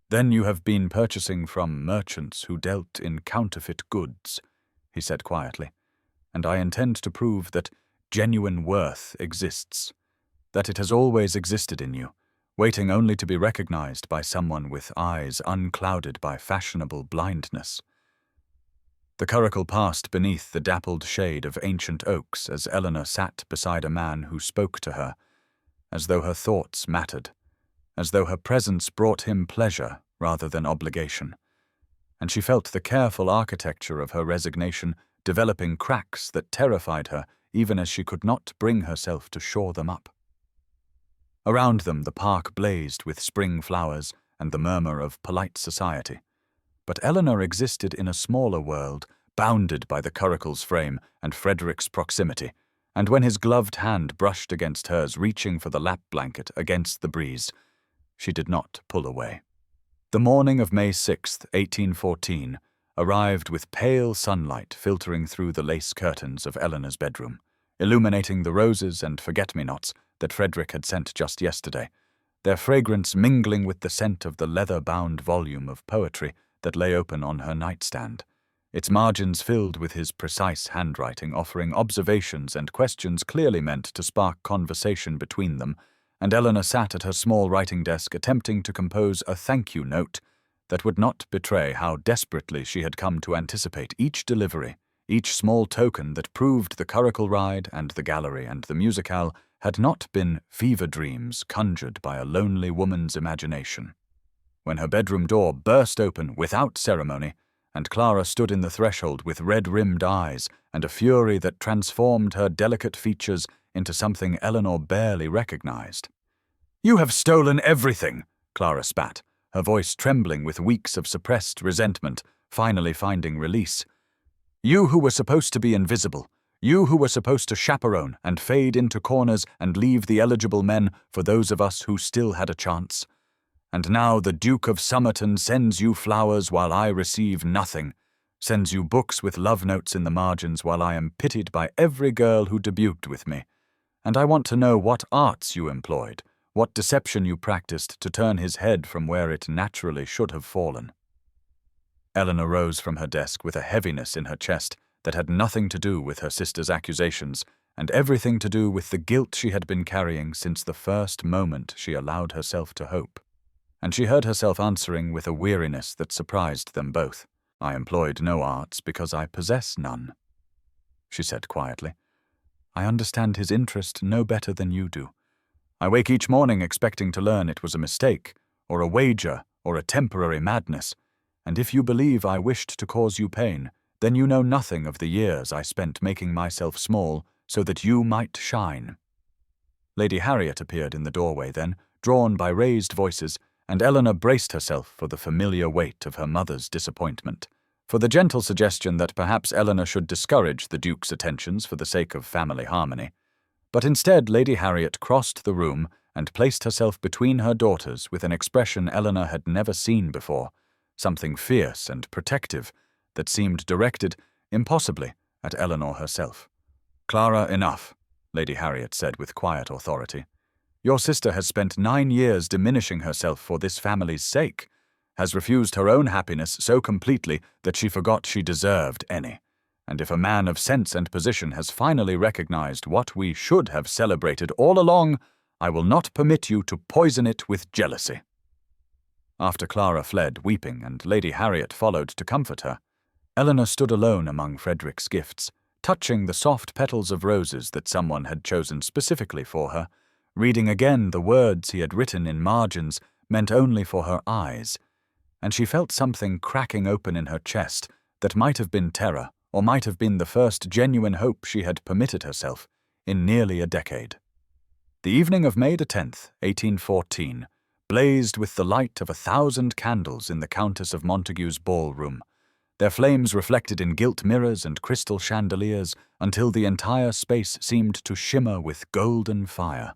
"Then you have been purchasing from merchants who dealt in counterfeit goods," he said quietly, "and I intend to prove that genuine worth exists, that it has always existed in you, waiting only to be recognized by someone with eyes unclouded by fashionable blindness." The curricle passed beneath the dappled shade of ancient oaks as Eleanor sat beside a man who spoke to her, as though her thoughts mattered, as though her presence brought him pleasure rather than obligation, and she felt the careful architecture of her resignation developing cracks that terrified her even as she could not bring herself to shore them up. Around them the park blazed with spring flowers and the murmur of polite society. But Eleanor existed in a smaller world, bounded by the curricle's frame and Frederick's proximity, and when his gloved hand brushed against hers, reaching for the lap blanket against the breeze, she did not pull away. The morning of May 6, 1814, arrived with pale sunlight filtering through the lace curtains of Eleanor's bedroom, illuminating the roses and forget-me-nots that Frederick had sent just yesterday, their fragrance mingling with the scent of the leather-bound volume of poetry that lay open on her nightstand, its margins filled with his precise handwriting, offering observations and questions clearly meant to spark conversation between them, and Eleanor sat at her small writing desk attempting to compose a thank-you note that would not betray how desperately she had come to anticipate each delivery, each small token that proved the curricle ride and the gallery and the musicale had not been fever dreams conjured by a lonely woman's imagination. When her bedroom door burst open without ceremony, and Clara stood in the threshold with red-rimmed eyes and a fury that transformed her delicate features into something Eleanor barely recognized. "You have stolen everything," Clara spat, her voice trembling with weeks of suppressed resentment, finally finding release. "You who were supposed to be invisible, you who were supposed to chaperone and fade into corners and leave the eligible men for those of us who still had a chance. And now the Duke of Somerton sends you flowers while I receive nothing, sends you books with love notes in the margins while I am pitied by every girl who debuted with me. And I want to know what arts you employed, what deception you practiced to turn his head from where it naturally should have fallen." Eleanor rose from her desk with a heaviness in her chest that had nothing to do with her sister's accusations and everything to do with the guilt she had been carrying since the first moment she allowed herself to hope. And she heard herself answering with a weariness that surprised them both. "I employed no arts because I possess none," she said quietly. "I understand his interest no better than you do. I wake each morning expecting to learn it was a mistake, or a wager, or a temporary madness, and if you believe I wished to cause you pain, then you know nothing of the years I spent making myself small so that you might shine." Lady Harriet appeared in the doorway then, drawn by raised voices, and Eleanor braced herself for the familiar weight of her mother's disappointment, for the gentle suggestion that perhaps Eleanor should discourage the Duke's attentions for the sake of family harmony. But instead Lady Harriet crossed the room and placed herself between her daughters with an expression Eleanor had never seen before, something fierce and protective that seemed directed, impossibly, at Eleanor herself. "Clara, enough," Lady Harriet said with quiet authority. "Your sister has spent 9 years diminishing herself for this family's sake, has refused her own happiness so completely that she forgot she deserved any. And if a man of sense and position has finally recognized what we should have celebrated all along, I will not permit you to poison it with jealousy." After Clara fled, weeping, and Lady Harriet followed to comfort her, Eleanor stood alone among Frederick's gifts, touching the soft petals of roses that someone had chosen specifically for her, reading again the words he had written in margins meant only for her eyes, and she felt something cracking open in her chest that might have been terror or might have been the first genuine hope she had permitted herself in nearly a decade. The evening of May 10th, 1814, blazed with the light of 1,000 candles in the Countess of Montague's ballroom, their flames reflected in gilt mirrors and crystal chandeliers until the entire space seemed to shimmer with golden fire.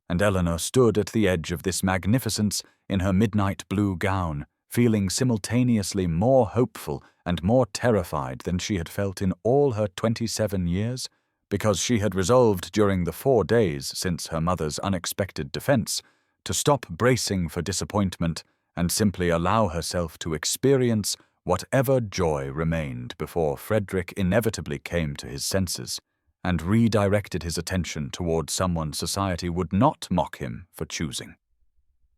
And Eleanor stood at the edge of this magnificence in her midnight blue gown, feeling simultaneously more hopeful and more terrified than she had felt in all her 27 years, because she had resolved during the 4 days since her mother's unexpected defense to stop bracing for disappointment and simply allow herself to experience whatever joy remained before Frederick inevitably came to his senses and redirected his attention toward someone society would not mock him for choosing.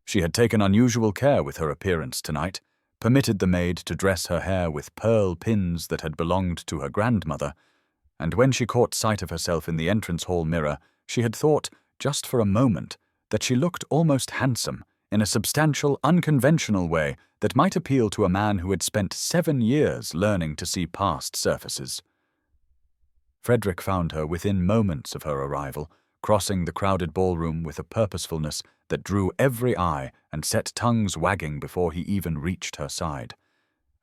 She had taken unusual care with her appearance tonight, permitted the maid to dress her hair with pearl pins that had belonged to her grandmother, and when she caught sight of herself in the entrance hall mirror, she had thought, just for a moment, that she looked almost handsome, in a substantial, unconventional way that might appeal to a man who had spent 7 years learning to see past surfaces. Frederick found her within moments of her arrival, crossing the crowded ballroom with a purposefulness that drew every eye and set tongues wagging before he even reached her side.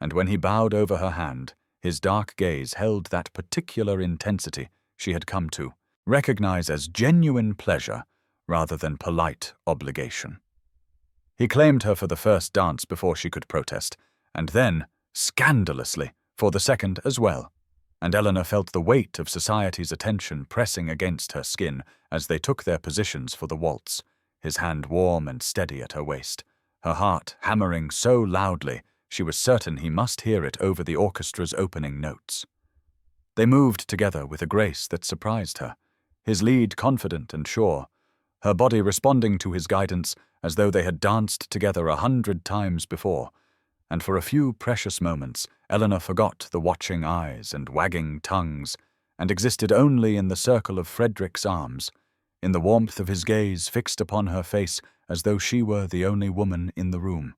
And when he bowed over her hand, his dark gaze held that particular intensity she had come to recognize as genuine pleasure rather than polite obligation. He claimed her for the first dance before she could protest, and then, scandalously, for the second as well. And Eleanor felt the weight of society's attention pressing against her skin as they took their positions for the waltz, his hand warm and steady at her waist, her heart hammering so loudly she was certain he must hear it over the orchestra's opening notes. They moved together with a grace that surprised her, his lead confident and sure, her body responding to his guidance as though they had danced together 100 times before, and for a few precious moments Eleanor forgot the watching eyes and wagging tongues, and existed only in the circle of Frederick's arms, in the warmth of his gaze fixed upon her face as though she were the only woman in the room.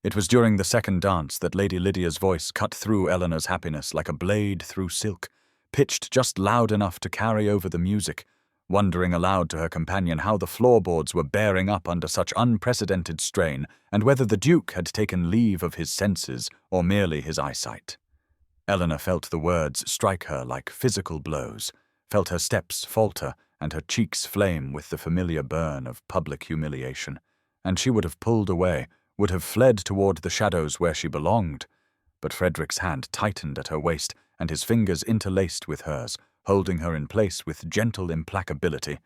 It was during the second dance that Lady Lydia's voice cut through Eleanor's happiness like a blade through silk, pitched just loud enough to carry over the music, wondering aloud to her companion how the floorboards were bearing up under such unprecedented strain, and whether the Duke had taken leave of his senses or merely his eyesight. Eleanor felt the words strike her like physical blows, felt her steps falter and her cheeks flame with the familiar burn of public humiliation, and she would have pulled away, would have fled toward the shadows where she belonged, but Frederick's hand tightened at her waist and his fingers interlaced with hers, holding her in place with gentle implacability,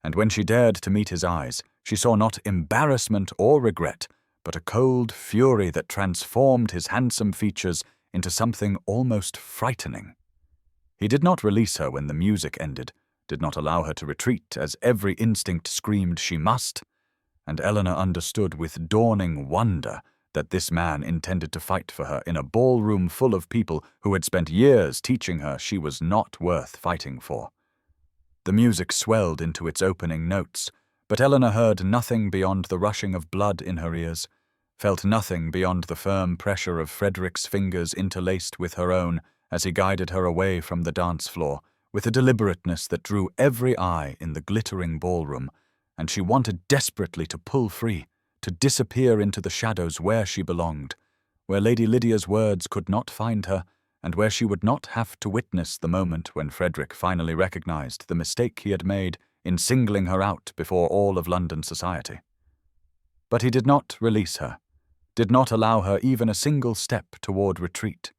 and when she dared to meet his eyes, she saw not embarrassment or regret, but a cold fury that transformed his handsome features into something almost frightening. He did not release her when the music ended, did not allow her to retreat as every instinct screamed she must, and Eleanor understood with dawning wonder that this man intended to fight for her in a ballroom full of people who had spent years teaching her she was not worth fighting for. The music swelled into its opening notes, but Eleanor heard nothing beyond the rushing of blood in her ears, felt nothing beyond the firm pressure of Frederick's fingers interlaced with her own as he guided her away from the dance floor, with a deliberateness that drew every eye in the glittering ballroom, and she wanted desperately to pull free, to disappear into the shadows where she belonged, where Lady Lydia's words could not find her, and where she would not have to witness the moment when Frederick finally recognized the mistake he had made in singling her out before all of London society. But he did not release her, did not allow her even a single step toward retreat,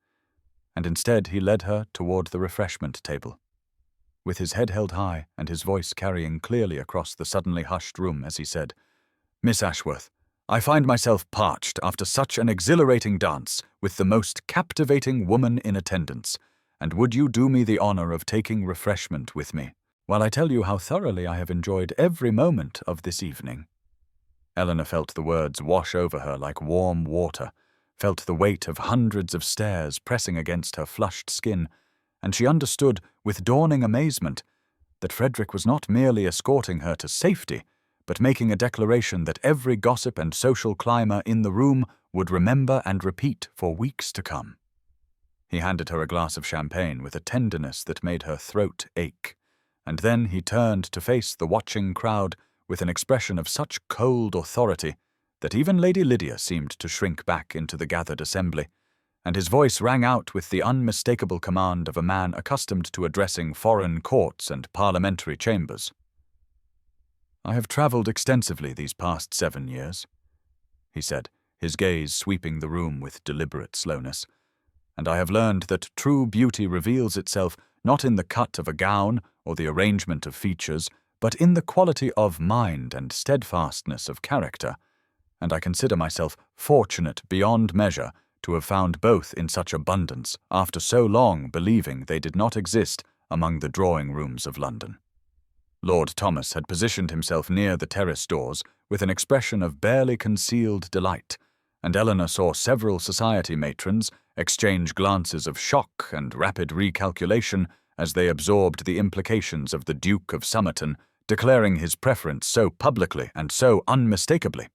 and instead he led her toward the refreshment table, with his head held high and his voice carrying clearly across the suddenly hushed room as he said, "Miss Ashworth, I find myself parched after such an exhilarating dance with the most captivating woman in attendance, and would you do me the honor of taking refreshment with me, while I tell you how thoroughly I have enjoyed every moment of this evening?" Eleanor felt the words wash over her like warm water, felt the weight of hundreds of stares pressing against her flushed skin, and she understood, with dawning amazement, that Frederick was not merely escorting her to safety, but making a declaration that every gossip and social climber in the room would remember and repeat for weeks to come. He handed her a glass of champagne with a tenderness that made her throat ache, and then he turned to face the watching crowd with an expression of such cold authority that even Lady Lydia seemed to shrink back into the gathered assembly, and his voice rang out with the unmistakable command of a man accustomed to addressing foreign courts and parliamentary chambers. "I have travelled extensively these past 7 years," he said, his gaze sweeping the room with deliberate slowness. "And I have learned that true beauty reveals itself not in the cut of a gown or the arrangement of features, but in the quality of mind and steadfastness of character. And I consider myself fortunate beyond measure to have found both in such abundance after so long believing they did not exist among the drawing-rooms of London." Lord Thomas had positioned himself near the terrace doors with an expression of barely concealed delight, and Eleanor saw several society matrons exchange glances of shock and rapid recalculation as they absorbed the implications of the Duke of Somerton declaring his preference so publicly and so unmistakably.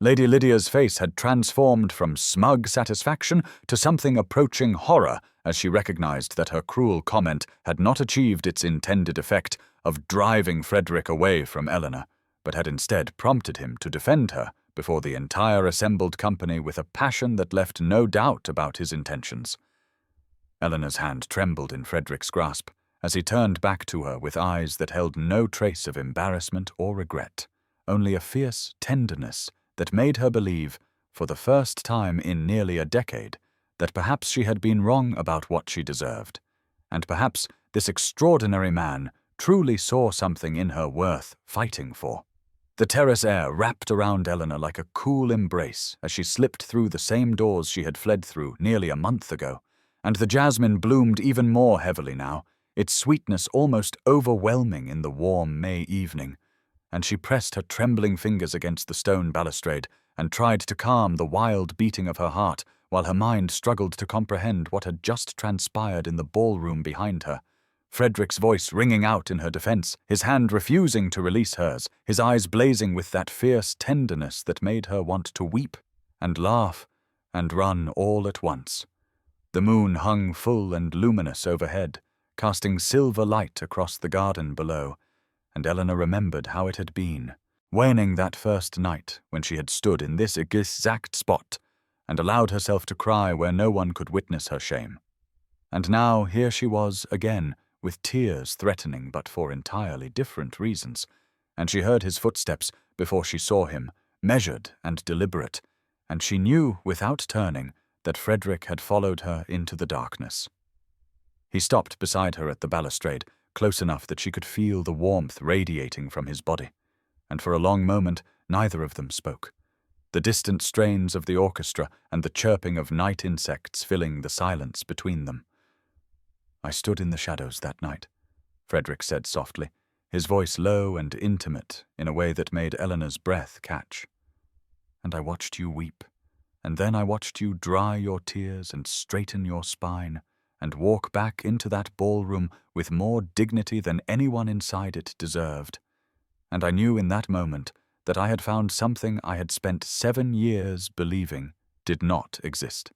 Lady Lydia's face had transformed from smug satisfaction to something approaching horror as she recognized that her cruel comment had not achieved its intended effect of driving Frederick away from Eleanor, but had instead prompted him to defend her before the entire assembled company with a passion that left no doubt about his intentions. Eleanor's hand trembled in Frederick's grasp as he turned back to her with eyes that held no trace of embarrassment or regret, only a fierce tenderness that made her believe, for the first time in nearly a decade, that perhaps she had been wrong about what she deserved, and perhaps this extraordinary man truly saw something in her worth fighting for. The terrace air wrapped around Eleanor like a cool embrace as she slipped through the same doors she had fled through nearly a month ago, and the jasmine bloomed even more heavily now, its sweetness almost overwhelming in the warm May evening, and she pressed her trembling fingers against the stone balustrade and tried to calm the wild beating of her heart while her mind struggled to comprehend what had just transpired in the ballroom behind her. Frederick's voice ringing out in her defense, his hand refusing to release hers, his eyes blazing with that fierce tenderness that made her want to weep and laugh and run all at once. The moon hung full and luminous overhead, casting silver light across the garden below, and Eleanor remembered how it had been, waning that first night when she had stood in this exact spot and allowed herself to cry where no one could witness her shame. And now here she was again, with tears threatening but for entirely different reasons, and she heard his footsteps before she saw him, measured and deliberate, and she knew without turning that Frederick had followed her into the darkness. He stopped beside her at the balustrade, close enough that she could feel the warmth radiating from his body, and for a long moment neither of them spoke, the distant strains of the orchestra and the chirping of night insects filling the silence between them. "I stood in the shadows that night," Frederick said softly, his voice low and intimate in a way that made Eleanor's breath catch. "And I watched you weep, and then I watched you dry your tears and straighten your spine, and walk back into that ballroom with more dignity than anyone inside it deserved. And I knew in that moment that I had found something I had spent 7 years believing did not exist."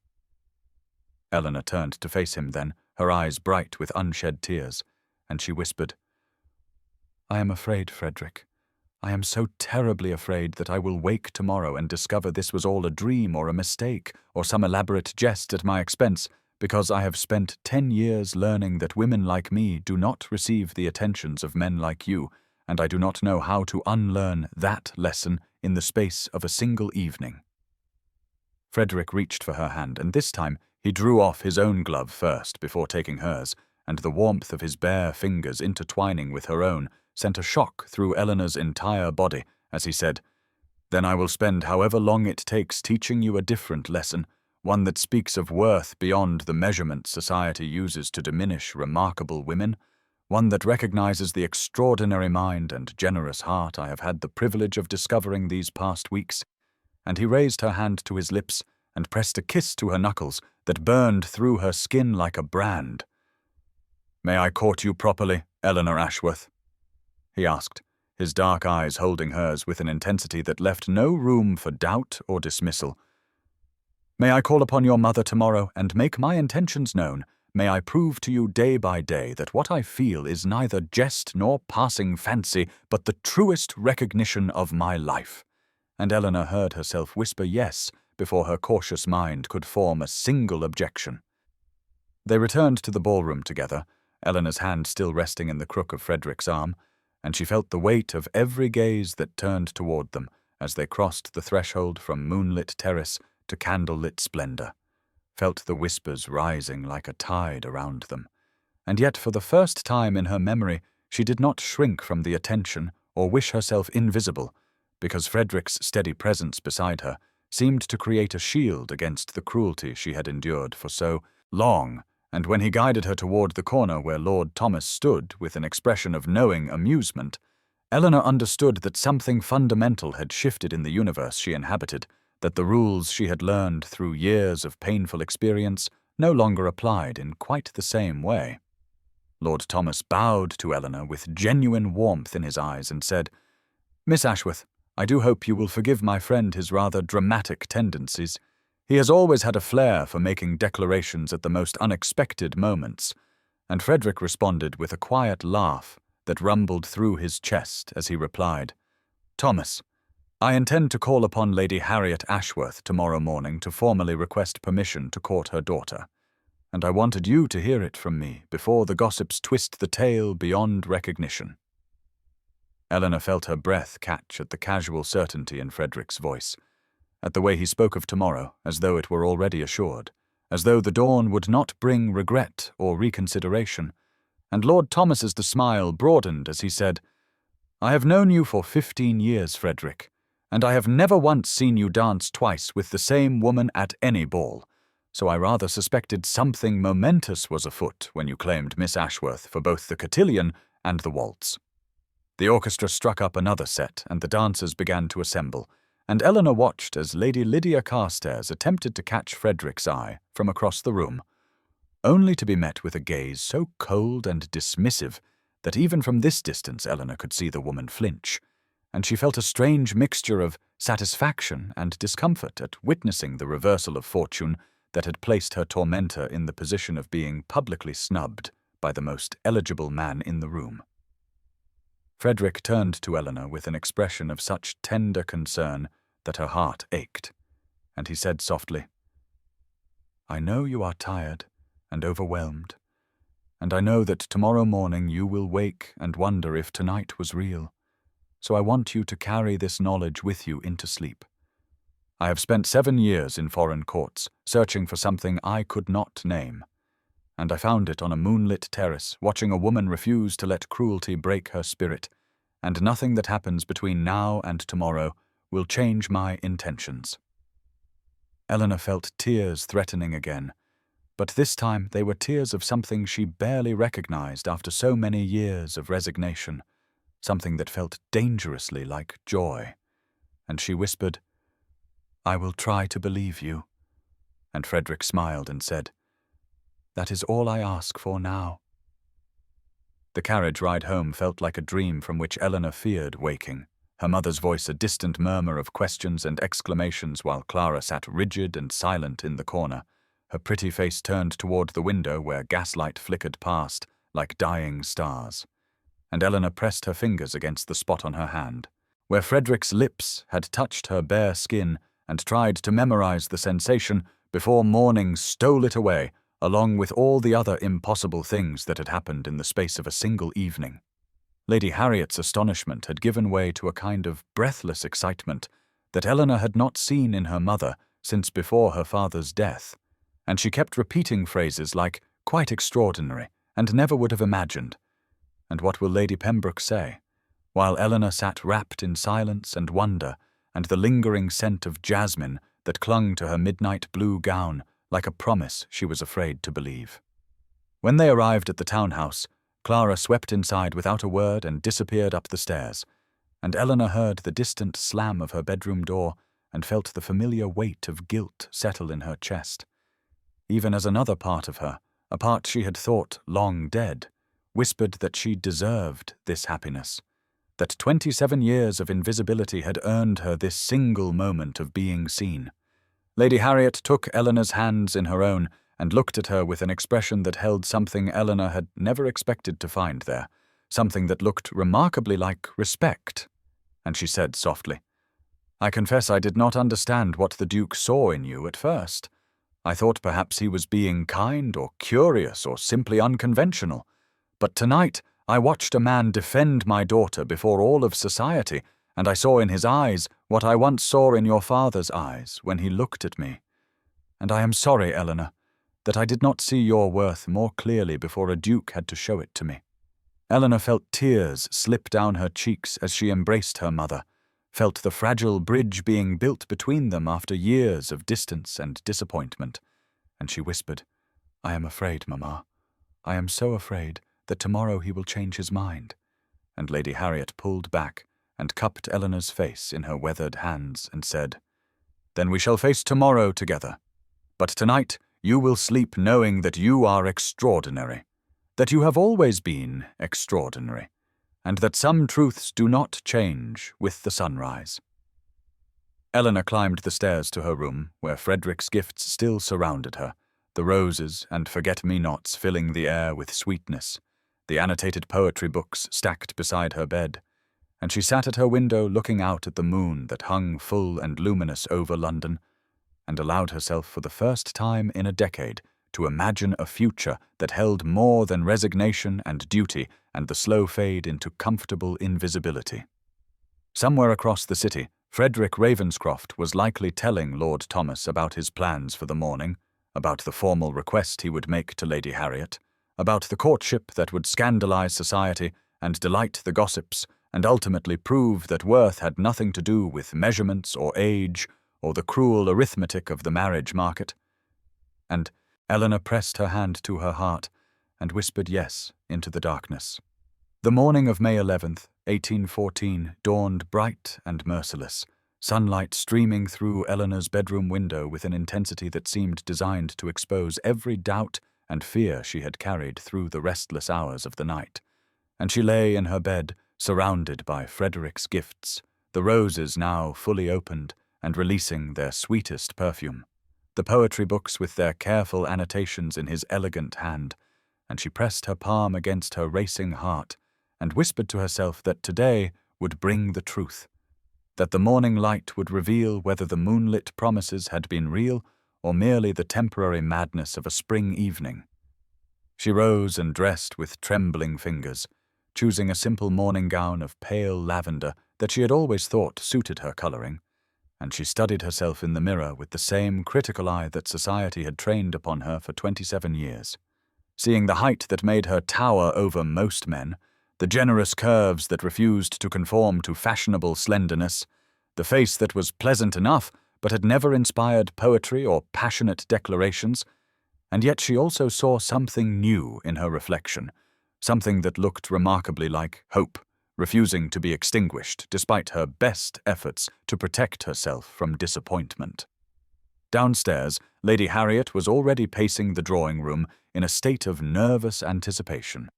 Eleanor turned to face him then, her eyes bright with unshed tears, and she whispered, "I am afraid, Frederick. I am so terribly afraid that I will wake tomorrow and discover this was all a dream or a mistake or some elaborate jest at my expense, because I have spent 10 years learning that women like me do not receive the attentions of men like you, and I do not know how to unlearn that lesson in the space of a single evening." Frederick reached for her hand, and this time he drew off his own glove first before taking hers, and the warmth of his bare fingers intertwining with her own sent a shock through Eleanor's entire body as he said, "Then I will spend however long it takes teaching you a different lesson, one that speaks of worth beyond the measurement society uses to diminish remarkable women, one that recognizes the extraordinary mind and generous heart I have had the privilege of discovering these past weeks." And he raised her hand to his lips and pressed a kiss to her knuckles that burned through her skin like a brand. "May I court you properly, Eleanor Ashworth?" he asked, his dark eyes holding hers with an intensity that left no room for doubt or dismissal. "May I call upon your mother tomorrow and make my intentions known? May I prove to you day by day that what I feel is neither jest nor passing fancy, but the truest recognition of my life?" And Eleanor heard herself whisper yes before her cautious mind could form a single objection. They returned to the ballroom together, Eleanor's hand still resting in the crook of Frederick's arm, and she felt the weight of every gaze that turned toward them as they crossed the threshold from moonlit terrace to candlelit splendor, felt the whispers rising like a tide around them. And yet for the first time in her memory she did not shrink from the attention or wish herself invisible, because Frederick's steady presence beside her seemed to create a shield against the cruelty she had endured for so long, and when he guided her toward the corner where Lord Thomas stood with an expression of knowing amusement, Eleanor understood that something fundamental had shifted in the universe she inhabited, that the rules she had learned through years of painful experience no longer applied in quite the same way. Lord Thomas bowed to Eleanor with genuine warmth in his eyes and said, "Miss Ashworth, I do hope you will forgive my friend his rather dramatic tendencies. He has always had a flair for making declarations at the most unexpected moments," and Frederick responded with a quiet laugh that rumbled through his chest as he replied, "Thomas, I intend to call upon Lady Harriet Ashworth tomorrow morning to formally request permission to court her daughter, and I wanted you to hear it from me before the gossips twist the tale beyond recognition." Eleanor felt her breath catch at the casual certainty in Frederick's voice, at the way he spoke of tomorrow as though it were already assured, as though the dawn would not bring regret or reconsideration, and Lord Thomas's smile broadened as he said, "I have known you for 15 years, Frederick, and I have never once seen you dance twice with the same woman at any ball, so I rather suspected something momentous was afoot when you claimed Miss Ashworth for both the cotillion and the waltz." The orchestra struck up another set, and the dancers began to assemble, and Eleanor watched as Lady Lydia Carstairs attempted to catch Frederick's eye from across the room, only to be met with a gaze so cold and dismissive that even from this distance Eleanor could see the woman flinch, and she felt a strange mixture of satisfaction and discomfort at witnessing the reversal of fortune that had placed her tormentor in the position of being publicly snubbed by the most eligible man in the room. Frederick turned to Eleanor with an expression of such tender concern that her heart ached, and he said softly, "I know you are tired and overwhelmed, and I know that tomorrow morning you will wake and wonder if tonight was real, so I want you to carry this knowledge with you into sleep. I have spent 7 years in foreign courts, searching for something I could not name, and I found it on a moonlit terrace, watching a woman refuse to let cruelty break her spirit, and nothing that happens between now and tomorrow will change my intentions." Eleanor felt tears threatening again, but this time they were tears of something she barely recognized after so many years of resignation, something that felt dangerously like joy, and she whispered, "I will try to believe you," and Frederick smiled and said, "That is all I ask for now." The carriage ride home felt like a dream from which Eleanor feared waking, her mother's voice a distant murmur of questions and exclamations while Clara sat rigid and silent in the corner, her pretty face turned toward the window where gaslight flickered past like dying stars, and Eleanor pressed her fingers against the spot on her hand, where Frederick's lips had touched her bare skin, and tried to memorize the sensation before morning stole it away, along with all the other impossible things that had happened in the space of a single evening. Lady Harriet's astonishment had given way to a kind of breathless excitement that Eleanor had not seen in her mother since before her father's death, and she kept repeating phrases like "quite extraordinary" and "never would have imagined." And what will Lady Pembroke say? While Eleanor sat wrapped in silence and wonder, and the lingering scent of jasmine that clung to her midnight blue gown like a promise she was afraid to believe. When they arrived at the townhouse, Clara swept inside without a word and disappeared up the stairs, and Eleanor heard the distant slam of her bedroom door and felt the familiar weight of guilt settle in her chest, even as another part of her, a part she had thought long dead, whispered that she deserved this happiness, that 27 years of invisibility had earned her this single moment of being seen. Lady Harriet took Eleanor's hands in her own and looked at her with an expression that held something Eleanor had never expected to find there, something that looked remarkably like respect, and she said softly, "I confess I did not understand what the Duke saw in you at first. I thought perhaps he was being kind or curious or simply unconventional, but tonight I watched a man defend my daughter before all of society, and I saw in his eyes what I once saw in your father's eyes when he looked at me. And I am sorry, Eleanor, that I did not see your worth more clearly before a duke had to show it to me." Eleanor felt tears slip down her cheeks as she embraced her mother, felt the fragile bridge being built between them after years of distance and disappointment, and she whispered, "I am afraid, Mamma. I am so afraid that tomorrow he will change his mind." And Lady Harriet pulled back and cupped Eleanor's face in her weathered hands and said, "Then we shall face tomorrow together. But tonight you will sleep knowing that you are extraordinary, that you have always been extraordinary, and that some truths do not change with the sunrise." Eleanor climbed the stairs to her room, where Frederick's gifts still surrounded her, the roses and forget-me-nots filling the air with sweetness, the annotated poetry books stacked beside her bed, and she sat at her window looking out at the moon that hung full and luminous over London, and allowed herself for the first time in a decade to imagine a future that held more than resignation and duty and the slow fade into comfortable invisibility. Somewhere across the city, Frederick Ravenscroft was likely telling Lord Thomas about his plans for the morning, about the formal request he would make to Lady Harriet, about the courtship that would scandalize society and delight the gossips, and ultimately prove that worth had nothing to do with measurements or age or the cruel arithmetic of the marriage market. And Eleanor pressed her hand to her heart and whispered yes into the darkness. The morning of May 11th, 1814, dawned bright and merciless, sunlight streaming through Eleanor's bedroom window with an intensity that seemed designed to expose every doubt and fear she had carried through the restless hours of the night. And she lay in her bed, surrounded by Frederick's gifts, the roses now fully opened and releasing their sweetest perfume, the poetry books with their careful annotations in his elegant hand, and she pressed her palm against her racing heart and whispered to herself that today would bring the truth, that the morning light would reveal whether the moonlit promises had been real or merely the temporary madness of a spring evening. She rose and dressed with trembling fingers, choosing a simple morning gown of pale lavender that she had always thought suited her coloring, and she studied herself in the mirror with the same critical eye that society had trained upon her for 27 years, seeing the height that made her tower over most men, the generous curves that refused to conform to fashionable slenderness, the face that was pleasant enough but had never inspired poetry or passionate declarations, and yet she also saw something new in her reflection, something that looked remarkably like hope, refusing to be extinguished despite her best efforts to protect herself from disappointment. Downstairs, Lady Harriet was already pacing the drawing-room in a state of nervous anticipation,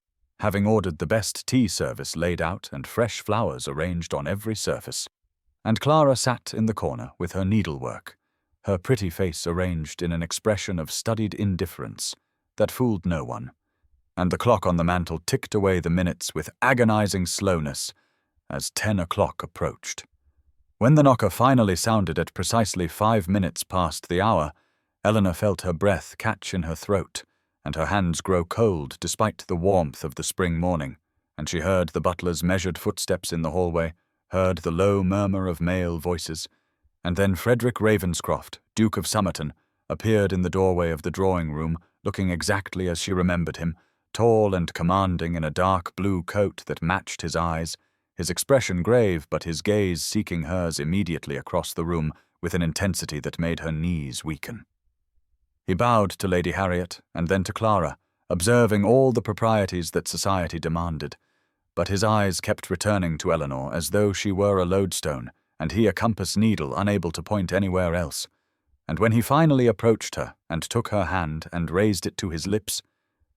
having ordered the best tea service laid out and fresh flowers arranged on every surface. And Clara sat in the corner with her needlework, her pretty face arranged in an expression of studied indifference that fooled no one, and the clock on the mantel ticked away the minutes with agonizing slowness as 10 o'clock approached. When the knocker finally sounded at precisely 5 minutes past the hour, Eleanor felt her breath catch in her throat and her hands grow cold despite the warmth of the spring morning, and she heard the butler's measured footsteps in the hallway, heard the low murmur of male voices, and then Frederick Ravenscroft, Duke of Somerton, appeared in the doorway of the drawing-room, looking exactly as she remembered him, tall and commanding in a dark blue coat that matched his eyes, his expression grave but his gaze seeking hers immediately across the room with an intensity that made her knees weaken. He bowed to Lady Harriet and then to Clara, observing all the proprieties that society demanded, but his eyes kept returning to Eleanor as though she were a lodestone and he a compass needle unable to point anywhere else, and when he finally approached her and took her hand and raised it to his lips,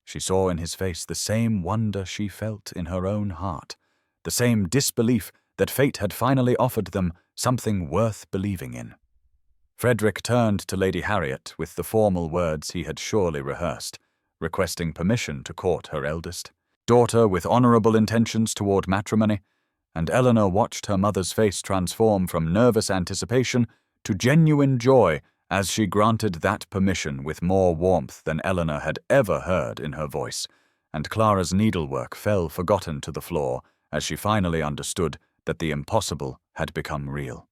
she saw in his face the same wonder she felt in her own heart, the same disbelief that fate had finally offered them something worth believing in. Frederick turned to Lady Harriet with the formal words he had surely rehearsed, requesting permission to court her eldest daughter with honourable intentions toward matrimony, and Eleanor watched her mother's face transform from nervous anticipation to genuine joy as she granted that permission with more warmth than Eleanor had ever heard in her voice, and Clara's needlework fell forgotten to the floor as she finally understood that the impossible had become real.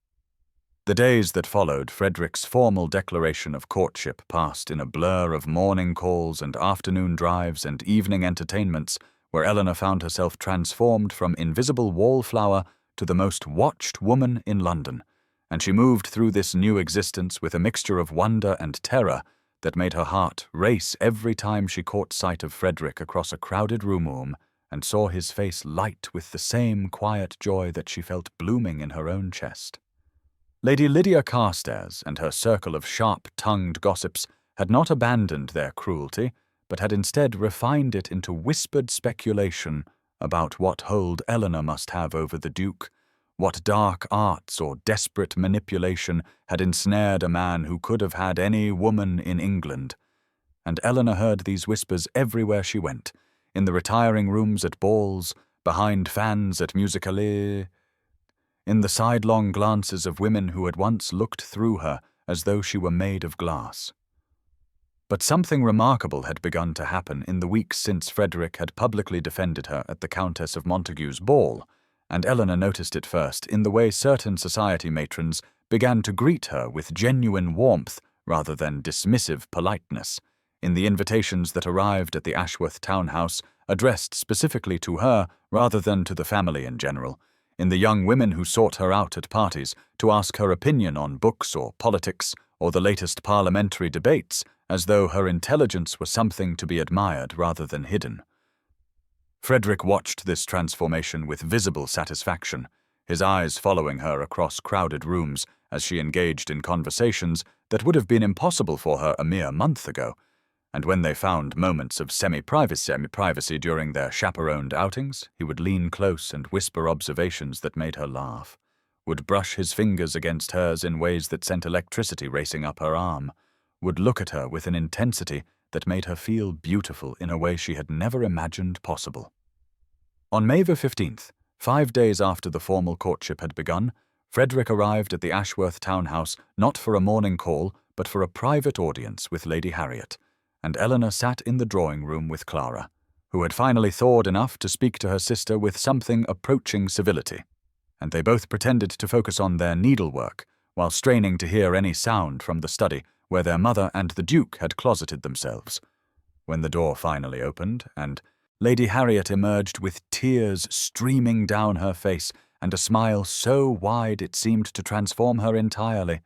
The days that followed Frederick's formal declaration of courtship passed in a blur of morning calls and afternoon drives and evening entertainments, where Eleanor found herself transformed from invisible wallflower to the most watched woman in London, and she moved through this new existence with a mixture of wonder and terror that made her heart race every time she caught sight of Frederick across a crowded room and saw his face light with the same quiet joy that she felt blooming in her own chest. Lady Lydia Carstairs and her circle of sharp-tongued gossips had not abandoned their cruelty, but had instead refined it into whispered speculation about what hold Eleanor must have over the Duke, what dark arts or desperate manipulation had ensnared a man who could have had any woman in England. And Eleanor heard these whispers everywhere she went, in the retiring rooms at balls, behind fans at musicales, in the sidelong glances of women who had once looked through her as though she were made of glass. But something remarkable had begun to happen in the weeks since Frederick had publicly defended her at the Countess of Montague's ball, and Eleanor noticed it first in the way certain society matrons began to greet her with genuine warmth rather than dismissive politeness, in the invitations that arrived at the Ashworth townhouse addressed specifically to her rather than to the family in general, in the young women who sought her out at parties to ask her opinion on books or politics or the latest parliamentary debates, as though her intelligence were something to be admired rather than hidden. Frederick watched this transformation with visible satisfaction, his eyes following her across crowded rooms as she engaged in conversations that would have been impossible for her a mere month ago, and when they found moments of semi-privacy during their chaperoned outings, he would lean close and whisper observations that made her laugh, would brush his fingers against hers in ways that sent electricity racing up her arm, would look at her with an intensity that made her feel beautiful in a way she had never imagined possible. On May the 15th, 5 days after the formal courtship had begun, Frederick arrived at the Ashworth townhouse not for a morning call, but for a private audience with Lady Harriet, and Eleanor sat in the drawing-room with Clara, who had finally thawed enough to speak to her sister with something approaching civility, and they both pretended to focus on their needlework, while straining to hear any sound from the study where their mother and the Duke had closeted themselves. When the door finally opened, and Lady Harriet emerged with tears streaming down her face and a smile so wide it seemed to transform her entirely,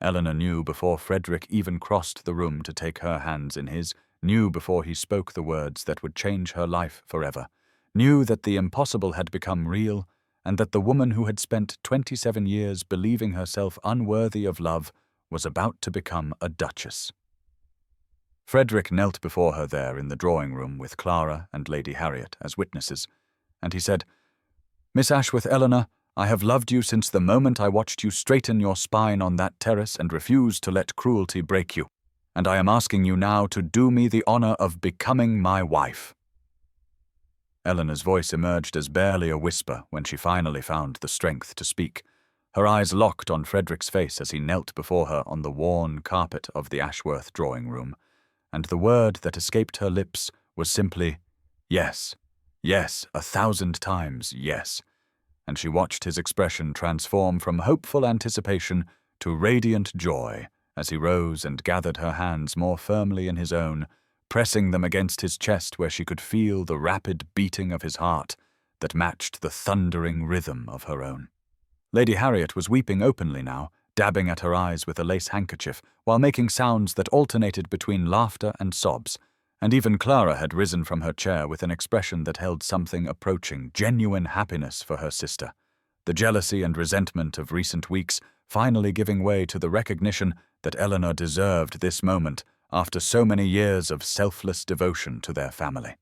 Eleanor knew before Frederick even crossed the room to take her hands in his, knew before he spoke the words that would change her life forever, knew that the impossible had become real, and that the woman who had spent 27 years believing herself unworthy of love was about to become a duchess. Frederick knelt before her there in the drawing-room with Clara and Lady Harriet as witnesses, and he said, "Miss Ashworth Eleanor, I have loved you since the moment I watched you straighten your spine on that terrace and refuse to let cruelty break you, and I am asking you now to do me the honor of becoming my wife." Eleanor's voice emerged as barely a whisper when she finally found the strength to speak, her eyes locked on Frederick's face as he knelt before her on the worn carpet of the Ashworth drawing-room, and the word that escaped her lips was simply, "Yes, yes, 1,000 times yes," and she watched his expression transform from hopeful anticipation to radiant joy as he rose and gathered her hands more firmly in his own, pressing them against his chest where she could feel the rapid beating of his heart that matched the thundering rhythm of her own. Lady Harriet was weeping openly now, dabbing at her eyes with a lace handkerchief while making sounds that alternated between laughter and sobs, and even Clara had risen from her chair with an expression that held something approaching genuine happiness for her sister, the jealousy and resentment of recent weeks finally giving way to the recognition that Eleanor deserved this moment after so many years of selfless devotion to their family.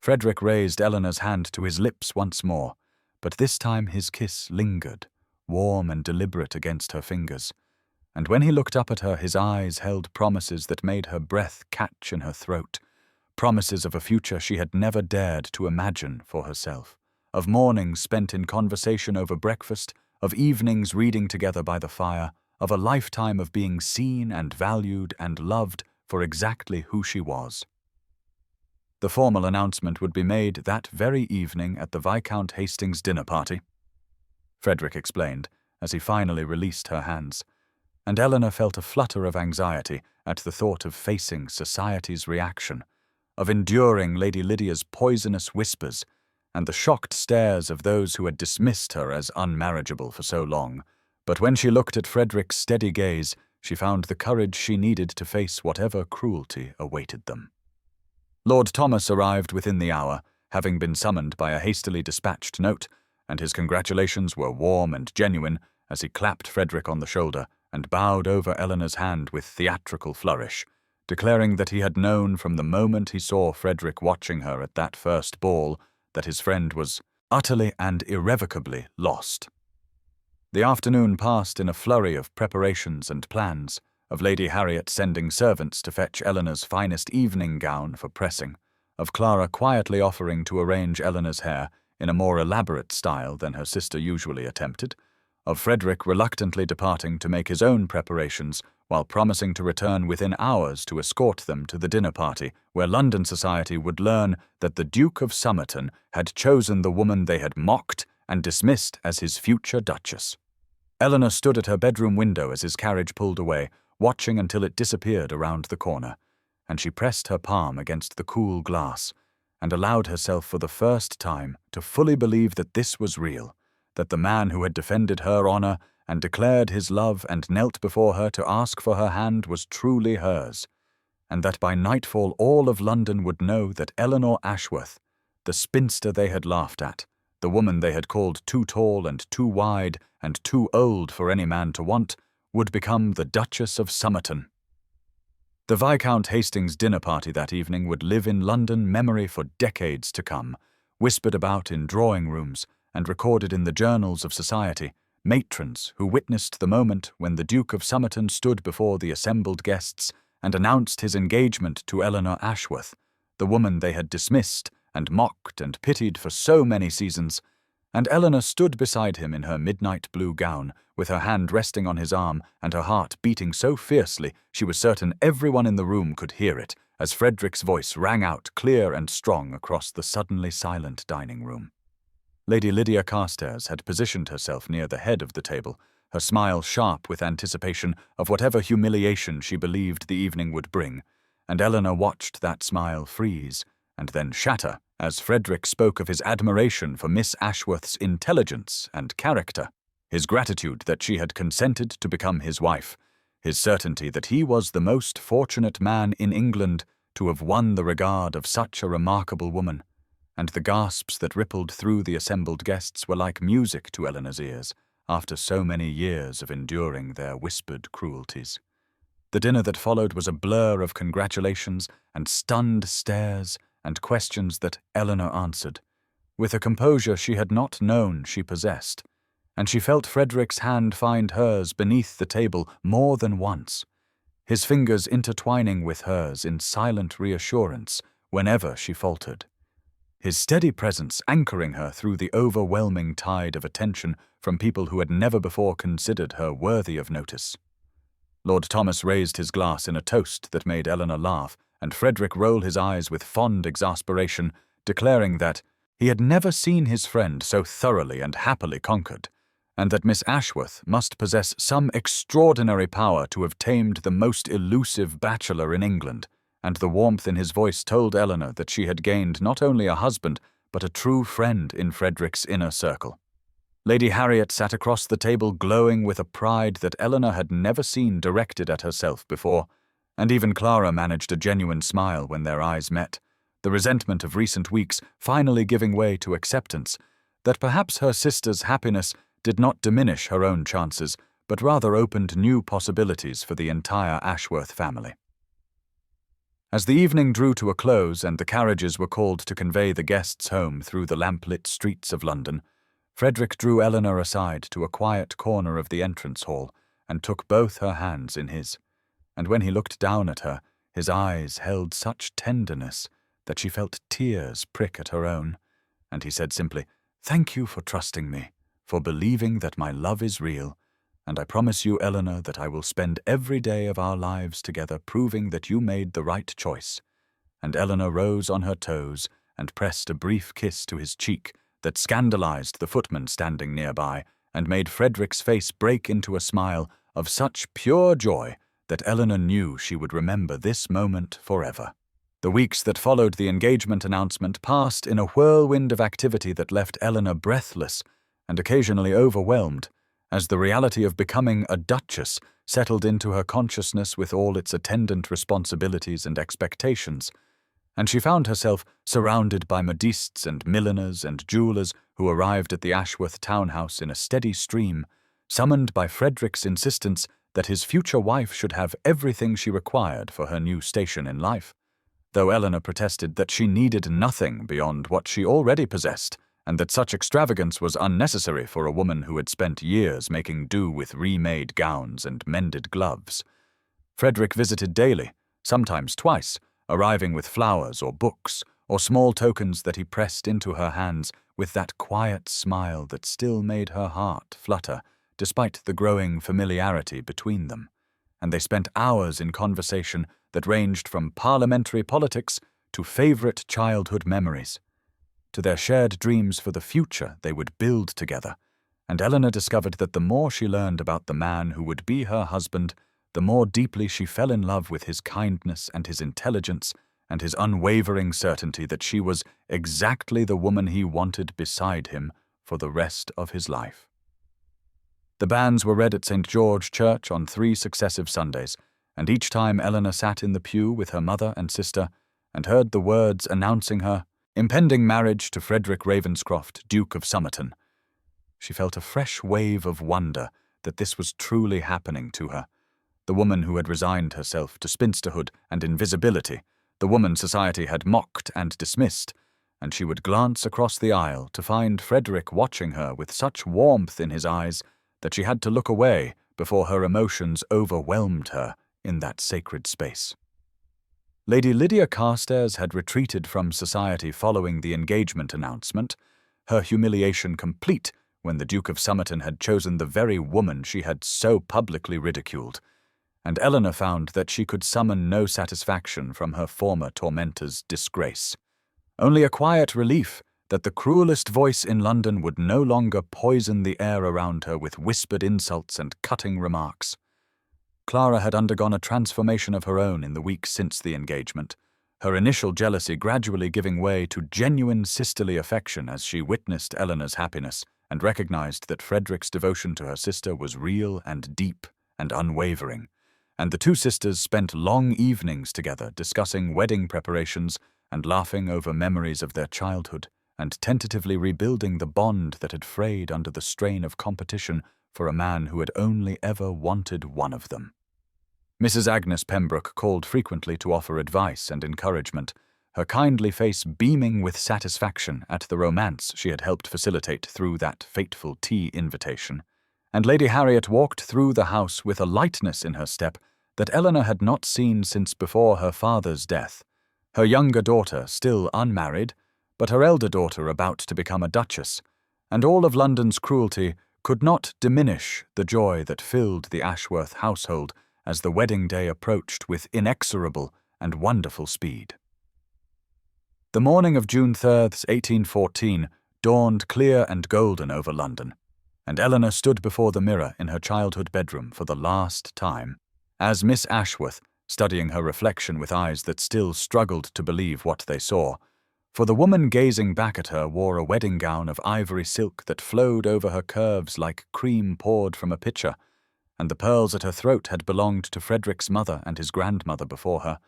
Frederick raised Eleanor's hand to his lips once more, but this time his kiss lingered, warm and deliberate against her fingers, and when he looked up at her his eyes held promises that made her breath catch in her throat, promises of a future she had never dared to imagine for herself, of mornings spent in conversation over breakfast, of evenings reading together by the fire, of a lifetime of being seen and valued and loved for exactly who she was. The formal announcement would be made that very evening at the Viscount Hastings' dinner party, Frederick explained, as he finally released her hands, and Eleanor felt a flutter of anxiety at the thought of facing society's reaction, of enduring Lady Lydia's poisonous whispers and the shocked stares of those who had dismissed her as unmarriageable for so long. But when she looked at Frederick's steady gaze, she found the courage she needed to face whatever cruelty awaited them. Lord Thomas arrived within the hour, having been summoned by a hastily dispatched note, and his congratulations were warm and genuine as he clapped Frederick on the shoulder and bowed over Eleanor's hand with theatrical flourish, declaring that he had known from the moment he saw Frederick watching her at that first ball that his friend was utterly and irrevocably lost. The afternoon passed in a flurry of preparations and plans, of Lady Harriet sending servants to fetch Eleanor's finest evening gown for pressing, of Clara quietly offering to arrange Eleanor's hair in a more elaborate style than her sister usually attempted, of Frederick reluctantly departing to make his own preparations while promising to return within hours to escort them to the dinner party where London society would learn that the Duke of Somerton had chosen the woman they had mocked and dismissed as his future Duchess. Eleanor stood at her bedroom window as his carriage pulled away, watching until it disappeared around the corner, and she pressed her palm against the cool glass and allowed herself for the first time to fully believe that this was real, that the man who had defended her honor and declared his love and knelt before her to ask for her hand was truly hers, and that by nightfall all of London would know that Eleanor Ashworth, the spinster they had laughed at, the woman they had called too tall and too wide and too old for any man to want, would become the Duchess of Somerton. The Viscount Hastings' dinner party that evening would live in London memory for decades to come, whispered about in drawing rooms and recorded in the journals of society, matrons who witnessed the moment when the Duke of Somerton stood before the assembled guests and announced his engagement to Eleanor Ashworth, the woman they had dismissed and mocked and pitied for so many seasons, and Eleanor stood beside him in her midnight blue gown, with her hand resting on his arm and her heart beating so fiercely she was certain everyone in the room could hear it, as Frederick's voice rang out clear and strong across the suddenly silent dining room. Lady Lydia Carstairs had positioned herself near the head of the table, her smile sharp with anticipation of whatever humiliation she believed the evening would bring, and Eleanor watched that smile freeze and then shatter as Frederick spoke of his admiration for Miss Ashworth's intelligence and character, his gratitude that she had consented to become his wife, his certainty that he was the most fortunate man in England to have won the regard of such a remarkable woman, and the gasps that rippled through the assembled guests were like music to Eleanor's ears after so many years of enduring their whispered cruelties. The dinner that followed was a blur of congratulations and stunned stares and questions that Eleanor answered, with a composure she had not known she possessed, and she felt Frederick's hand find hers beneath the table more than once, his fingers intertwining with hers in silent reassurance whenever she faltered, his steady presence anchoring her through the overwhelming tide of attention from people who had never before considered her worthy of notice. Lord Thomas raised his glass in a toast that made Eleanor laugh, and Frederick rolled his eyes with fond exasperation, declaring that he had never seen his friend so thoroughly and happily conquered, and that Miss Ashworth must possess some extraordinary power to have tamed the most elusive bachelor in England, and the warmth in his voice told Eleanor that she had gained not only a husband, but a true friend in Frederick's inner circle. Lady Harriet sat across the table glowing with a pride that Eleanor had never seen directed at herself before, and even Clara managed a genuine smile when their eyes met, the resentment of recent weeks finally giving way to acceptance that perhaps her sister's happiness did not diminish her own chances, but rather opened new possibilities for the entire Ashworth family. As the evening drew to a close and the carriages were called to convey the guests home through the lamplit streets of London, Frederick drew Eleanor aside to a quiet corner of the entrance hall and took both her hands in his, and when he looked down at her, his eyes held such tenderness that she felt tears prick at her own, and he said simply, "Thank you for trusting me, for believing that my love is real, and I promise you, Eleanor, that I will spend every day of our lives together proving that you made the right choice." And Eleanor rose on her toes and pressed a brief kiss to his cheek that scandalized the footman standing nearby and made Frederick's face break into a smile of such pure joy that Eleanor knew she would remember this moment forever. The weeks that followed the engagement announcement passed in a whirlwind of activity that left Eleanor breathless and occasionally overwhelmed, as the reality of becoming a duchess settled into her consciousness with all its attendant responsibilities and expectations, and she found herself surrounded by modistes and milliners and jewellers who arrived at the Ashworth townhouse in a steady stream, summoned by Frederick's insistence that his future wife should have everything she required for her new station in life, though Eleanor protested that she needed nothing beyond what she already possessed, and that such extravagance was unnecessary for a woman who had spent years making do with remade gowns and mended gloves. Frederick visited daily, sometimes twice, arriving with flowers or books or small tokens that he pressed into her hands with that quiet smile that still made her heart flutter despite the growing familiarity between them, and they spent hours in conversation that ranged from parliamentary politics to favourite childhood memories, to their shared dreams for the future they would build together, and Eleanor discovered that the more she learned about the man who would be her husband, the more deeply she fell in love with his kindness and his intelligence and his unwavering certainty that she was exactly the woman he wanted beside him for the rest of his life. The banns were read at St. George Church on 3 successive Sundays, and each time Eleanor sat in the pew with her mother and sister and heard the words announcing her impending marriage to Frederick Ravenscroft, Duke of Somerton, she felt a fresh wave of wonder that this was truly happening to her, the woman who had resigned herself to spinsterhood and invisibility, the woman society had mocked and dismissed, and she would glance across the aisle to find Frederick watching her with such warmth in his eyes that she had to look away before her emotions overwhelmed her in that sacred space. Lady Lydia Carstairs had retreated from society following the engagement announcement, her humiliation complete when the Duke of Somerton had chosen the very woman she had so publicly ridiculed, and Eleanor found that she could summon no satisfaction from her former tormentor's disgrace. Only a quiet relief that the cruelest voice in London would no longer poison the air around her with whispered insults and cutting remarks. Clara had undergone a transformation of her own in the weeks since the engagement, her initial jealousy gradually giving way to genuine sisterly affection as she witnessed Eleanor's happiness and recognized that Frederick's devotion to her sister was real and deep and unwavering, and the two sisters spent long evenings together discussing wedding preparations and laughing over memories of their childhood, and tentatively rebuilding the bond that had frayed under the strain of competition for a man who had only ever wanted one of them. Mrs. Agnes Pembroke called frequently to offer advice and encouragement, her kindly face beaming with satisfaction at the romance she had helped facilitate through that fateful tea invitation, and Lady Harriet walked through the house with a lightness in her step that Eleanor had not seen since before her father's death, her younger daughter still unmarried, but her elder daughter about to become a duchess, and all of London's cruelty could not diminish the joy that filled the Ashworth household as the wedding day approached with inexorable and wonderful speed. The morning of June 3rd, 1814, dawned clear and golden over London, and Eleanor stood before the mirror in her childhood bedroom for the last time, as Miss Ashworth, studying her reflection with eyes that still struggled to believe what they saw, for the woman gazing back at her wore a wedding gown of ivory silk that flowed over her curves like cream poured from a pitcher, and the pearls at her throat had belonged to Frederick's mother and his grandmother before her,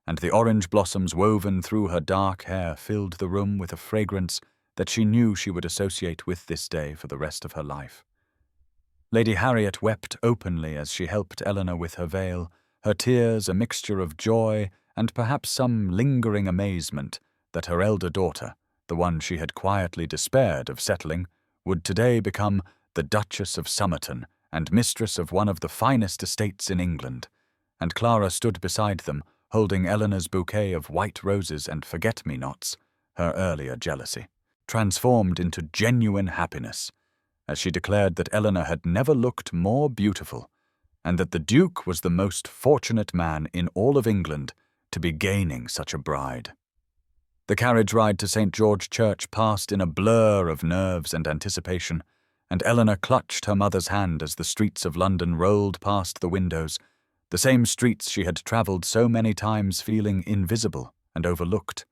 and the orange blossoms woven through her dark hair filled the room with a fragrance that she knew she would associate with this day for the rest of her life. Lady Harriet wept openly as she helped Eleanor with her veil, her tears a mixture of joy and perhaps some lingering amazement that her elder daughter, the one she had quietly despaired of settling, would today become the Duchess of Somerton and mistress of one of the finest estates in England, and Clara stood beside them, holding Eleanor's bouquet of white roses and forget-me-nots, her earlier jealousy, transformed into genuine happiness, as she declared that Eleanor had never looked more beautiful, and that the Duke was the most fortunate man in all of England to be gaining such a bride. The carriage ride to St. George Church passed in a blur of nerves and anticipation, and Eleanor clutched her mother's hand as the streets of London rolled past the windows, the same streets she had travelled so many times feeling invisible and overlooked,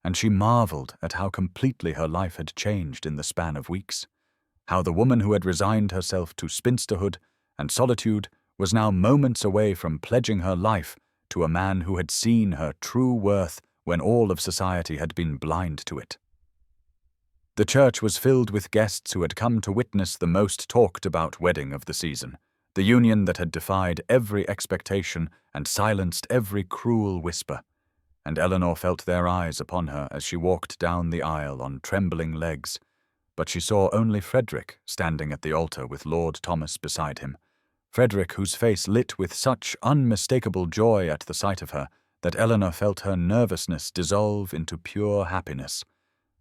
and she marvelled at how completely her life had changed in the span of weeks, how the woman who had resigned herself to spinsterhood and solitude was now moments away from pledging her life to a man who had seen her true worth when all of society had been blind to it. The church was filled with guests who had come to witness the most talked-about wedding of the season, the union that had defied every expectation and silenced every cruel whisper, and Eleanor felt their eyes upon her as she walked down the aisle on trembling legs, but she saw only Frederick standing at the altar with Lord Thomas beside him, Frederick whose face lit with such unmistakable joy at the sight of her that Eleanor felt her nervousness dissolve into pure happiness,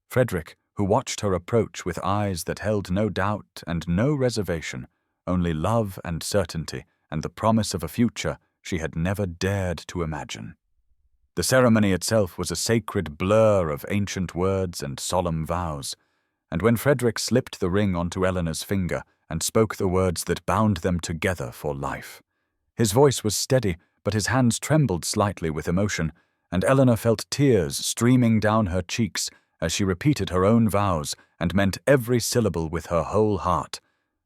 Frederick who watched her approach with eyes that held no doubt and no reservation, only love and certainty and the promise of a future she had never dared to imagine. The ceremony itself was a sacred blur of ancient words and solemn vows, and when Frederick slipped the ring onto Eleanor's finger and spoke the words that bound them together for life, his voice was steady, but his hands trembled slightly with emotion, and Eleanor felt tears streaming down her cheeks as she repeated her own vows and meant every syllable with her whole heart.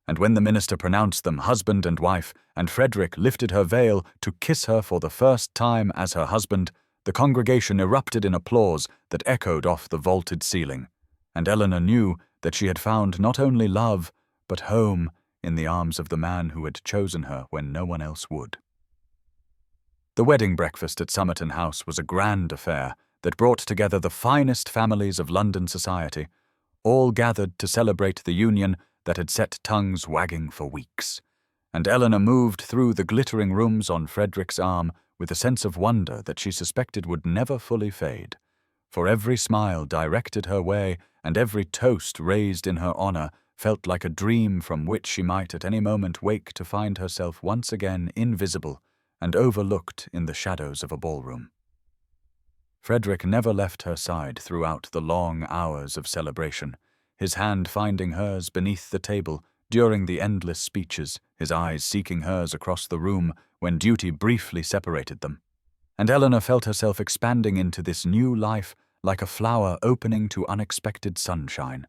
And when the minister pronounced them husband and wife, and Frederick lifted her veil to kiss her for the first time as her husband, the congregation erupted in applause that echoed off the vaulted ceiling, and Eleanor knew that she had found not only love, but home in the arms of the man who had chosen her when no one else would. The wedding breakfast at Somerton House was a grand affair that brought together the finest families of London society, all gathered to celebrate the union that had set tongues wagging for weeks, and Eleanor moved through the glittering rooms on Frederick's arm with a sense of wonder that she suspected would never fully fade, for every smile directed her way and every toast raised in her honour felt like a dream from which she might at any moment wake to find herself once again invisible and overlooked in the shadows of a ballroom. Frederick never left her side throughout the long hours of celebration, his hand finding hers beneath the table during the endless speeches, his eyes seeking hers across the room when duty briefly separated them. And Eleanor felt herself expanding into this new life like a flower opening to unexpected sunshine,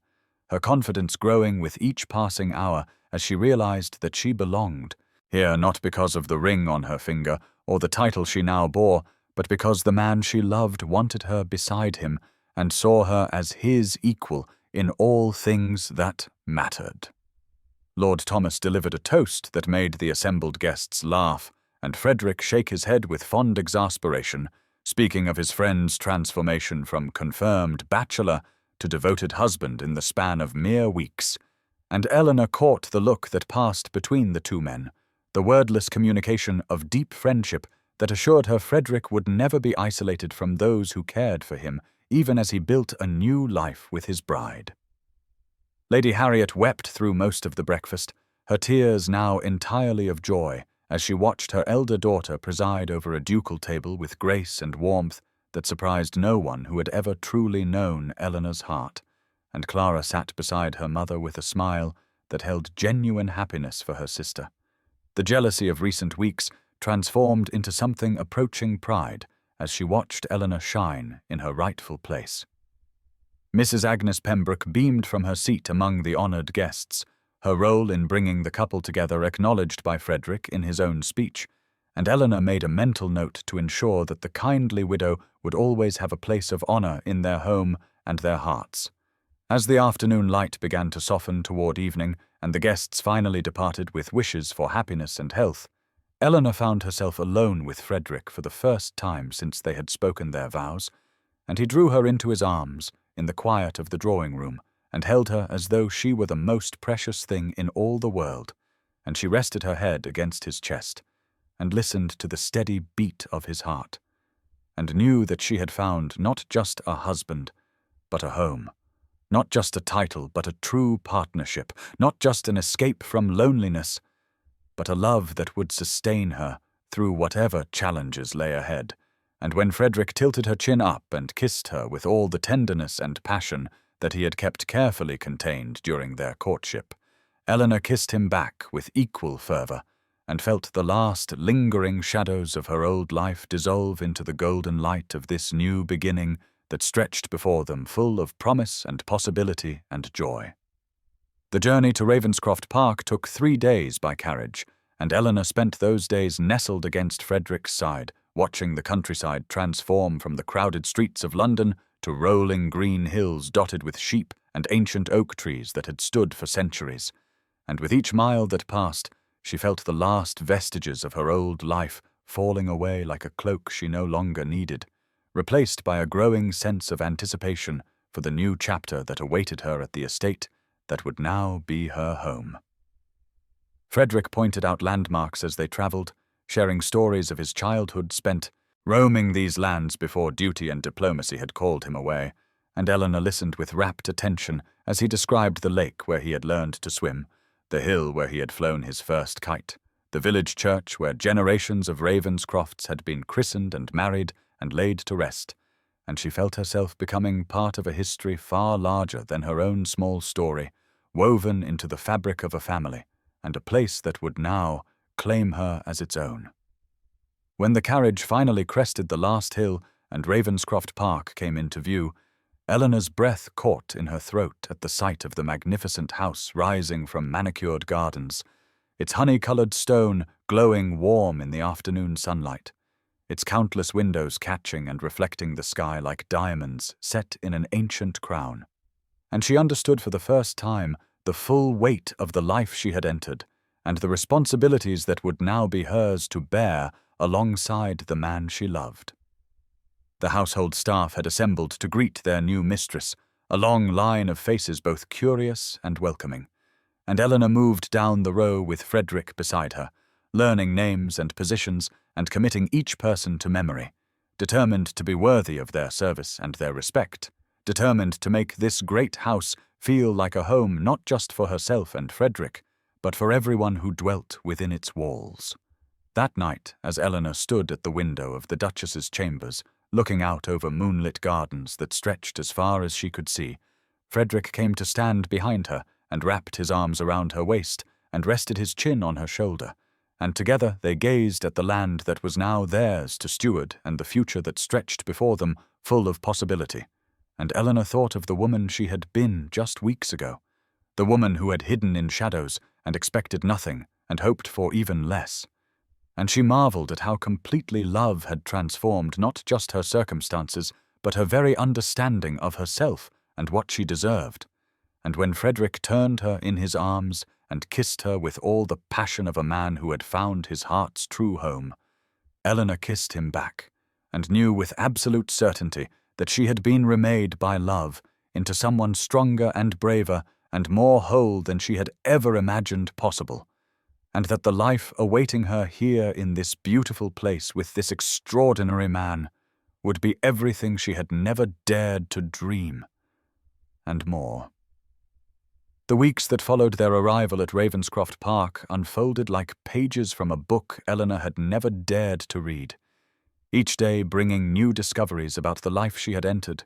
her confidence growing with each passing hour as she realized that she belonged here not because of the ring on her finger or the title she now bore, but because the man she loved wanted her beside him and saw her as his equal in all things that mattered. Lord Thomas delivered a toast that made the assembled guests laugh, and Frederick shake his head with fond exasperation, speaking of his friend's transformation from confirmed bachelor to devoted husband in the span of mere weeks, and Eleanor caught the look that passed between the two men, the wordless communication of deep friendship that assured her Frederick would never be isolated from those who cared for him, even as he built a new life with his bride. Lady Harriet wept through most of the breakfast, her tears now entirely of joy, as she watched her elder daughter preside over a ducal table with grace and warmth that surprised no one who had ever truly known Eleanor's heart, and Clara sat beside her mother with a smile that held genuine happiness for her sister. The jealousy of recent weeks transformed into something approaching pride as she watched Eleanor shine in her rightful place. Mrs. Agnes Pembroke beamed from her seat among the honoured guests, her role in bringing the couple together acknowledged by Frederick in his own speech, and Eleanor made a mental note to ensure that the kindly widow would always have a place of honour in their home and their hearts. As the afternoon light began to soften toward evening, and the guests finally departed with wishes for happiness and health, Eleanor found herself alone with Frederick for the first time since they had spoken their vows, and he drew her into his arms in the quiet of the drawing-room and held her as though she were the most precious thing in all the world, and she rested her head against his chest and listened to the steady beat of his heart, and knew that she had found not just a husband, but a home, not just a title, but a true partnership, not just an escape from loneliness, but a love that would sustain her through whatever challenges lay ahead. And when Frederick tilted her chin up and kissed her with all the tenderness and passion that he had kept carefully contained during their courtship, Eleanor kissed him back with equal fervour, and felt the last lingering shadows of her old life dissolve into the golden light of this new beginning that stretched before them full of promise and possibility and joy. The journey to Ravenscroft Park took 3 days by carriage, and Eleanor spent those days nestled against Frederick's side, watching the countryside transform from the crowded streets of London to rolling green hills dotted with sheep and ancient oak trees that had stood for centuries. And with each mile that passed, she felt the last vestiges of her old life falling away like a cloak she no longer needed, replaced by a growing sense of anticipation for the new chapter that awaited her at the estate that would now be her home. Frederick pointed out landmarks as they travelled, sharing stories of his childhood spent roaming these lands before duty and diplomacy had called him away, and Eleanor listened with rapt attention as he described the lake where he had learned to swim, the hill where he had flown his first kite, the village church where generations of Ravenscrofts had been christened and married and laid to rest, and she felt herself becoming part of a history far larger than her own small story, woven into the fabric of a family, and a place that would now claim her as its own. When the carriage finally crested the last hill and Ravenscroft Park came into view, Eleanor's breath caught in her throat at the sight of the magnificent house rising from manicured gardens, its honey-coloured stone glowing warm in the afternoon sunlight, its countless windows catching and reflecting the sky like diamonds set in an ancient crown. And she understood for the first time the full weight of the life she had entered, and the responsibilities that would now be hers to bear alongside the man she loved. The household staff had assembled to greet their new mistress, a long line of faces both curious and welcoming, and Eleanor moved down the row with Frederick beside her, learning names and positions and committing each person to memory, determined to be worthy of their service and their respect, determined to make this great house feel like a home not just for herself and Frederick, but for everyone who dwelt within its walls. That night, as Eleanor stood at the window of the Duchess's chambers, looking out over moonlit gardens that stretched as far as she could see, Frederick came to stand behind her and wrapped his arms around her waist and rested his chin on her shoulder, and together they gazed at the land that was now theirs to steward and the future that stretched before them full of possibility. And Eleanor thought of the woman she had been just weeks ago, the woman who had hidden in shadows and expected nothing and hoped for even less. And she marvelled at how completely love had transformed not just her circumstances, but her very understanding of herself and what she deserved. And when Frederick turned her in his arms and kissed her with all the passion of a man who had found his heart's true home, Eleanor kissed him back, and knew with absolute certainty that she had been remade by love into someone stronger and braver and more whole than she had ever imagined possible, and that the life awaiting her here in this beautiful place with this extraordinary man would be everything she had never dared to dream, and more. The weeks that followed their arrival at Ravenscroft Park unfolded like pages from a book Eleanor had never dared to read, each day bringing new discoveries about the life she had entered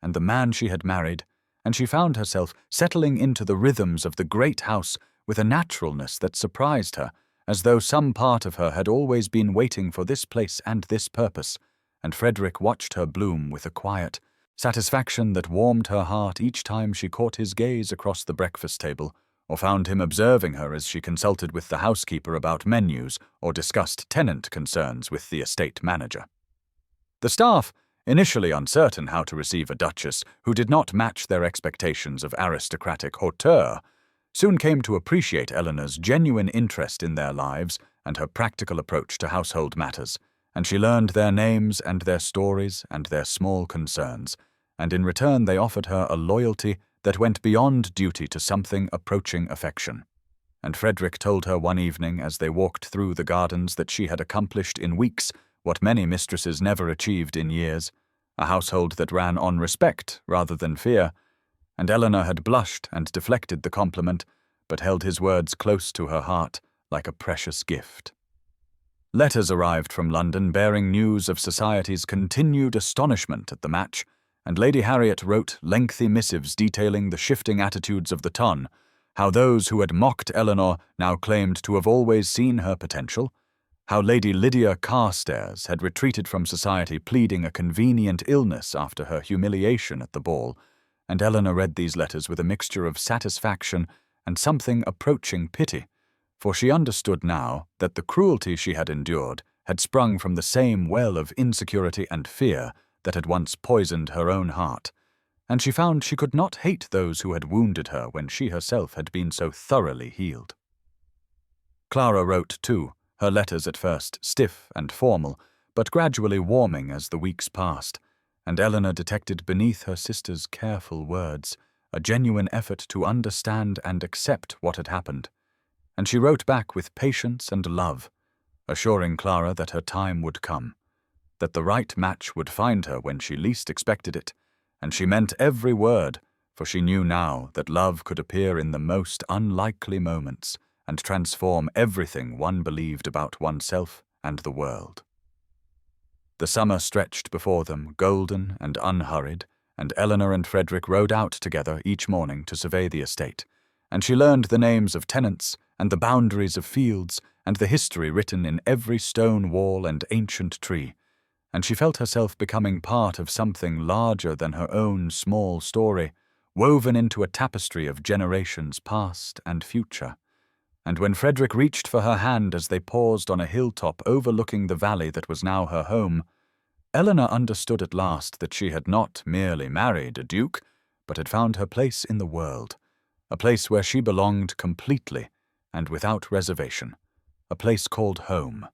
and the man she had married, and she found herself settling into the rhythms of the great house with a naturalness that surprised her, as though some part of her had always been waiting for this place and this purpose, and Frederick watched her bloom with a quiet satisfaction that warmed her heart each time she caught his gaze across the breakfast table, or found him observing her as she consulted with the housekeeper about menus or discussed tenant concerns with the estate manager. The staff, initially uncertain how to receive a duchess who did not match their expectations of aristocratic hauteur, soon came to appreciate Eleanor's genuine interest in their lives and her practical approach to household matters, and she learned their names and their stories and their small concerns, and in return they offered her a loyalty that went beyond duty to something approaching affection. And Frederick told her one evening as they walked through the gardens that she had accomplished in weeks what many mistresses never achieved in years, a household that ran on respect rather than fear, and Eleanor had blushed and deflected the compliment, but held his words close to her heart like a precious gift. Letters arrived from London bearing news of society's continued astonishment at the match, and Lady Harriet wrote lengthy missives detailing the shifting attitudes of the ton, how those who had mocked Eleanor now claimed to have always seen her potential, how Lady Lydia Carstairs had retreated from society pleading a convenient illness after her humiliation at the ball, and Eleanor read these letters with a mixture of satisfaction and something approaching pity, for she understood now that the cruelty she had endured had sprung from the same well of insecurity and fear that had once poisoned her own heart, and she found she could not hate those who had wounded her when she herself had been so thoroughly healed. Clara wrote too, her letters at first stiff and formal, but gradually warming as the weeks passed, and Eleanor detected beneath her sister's careful words a genuine effort to understand and accept what had happened, and she wrote back with patience and love, assuring Clara that her time would come, that the right match would find her when she least expected it, and she meant every word, for she knew now that love could appear in the most unlikely moments and transform everything one believed about oneself and the world. The summer stretched before them, golden and unhurried, and Eleanor and Frederick rode out together each morning to survey the estate, and she learned the names of tenants and the boundaries of fields and the history written in every stone wall and ancient tree, and she felt herself becoming part of something larger than her own small story, woven into a tapestry of generations past and future. And when Frederick reached for her hand as they paused on a hilltop overlooking the valley that was now her home, Eleanor understood at last that she had not merely married a duke, but had found her place in the world, a place where she belonged completely and without reservation, a place called home.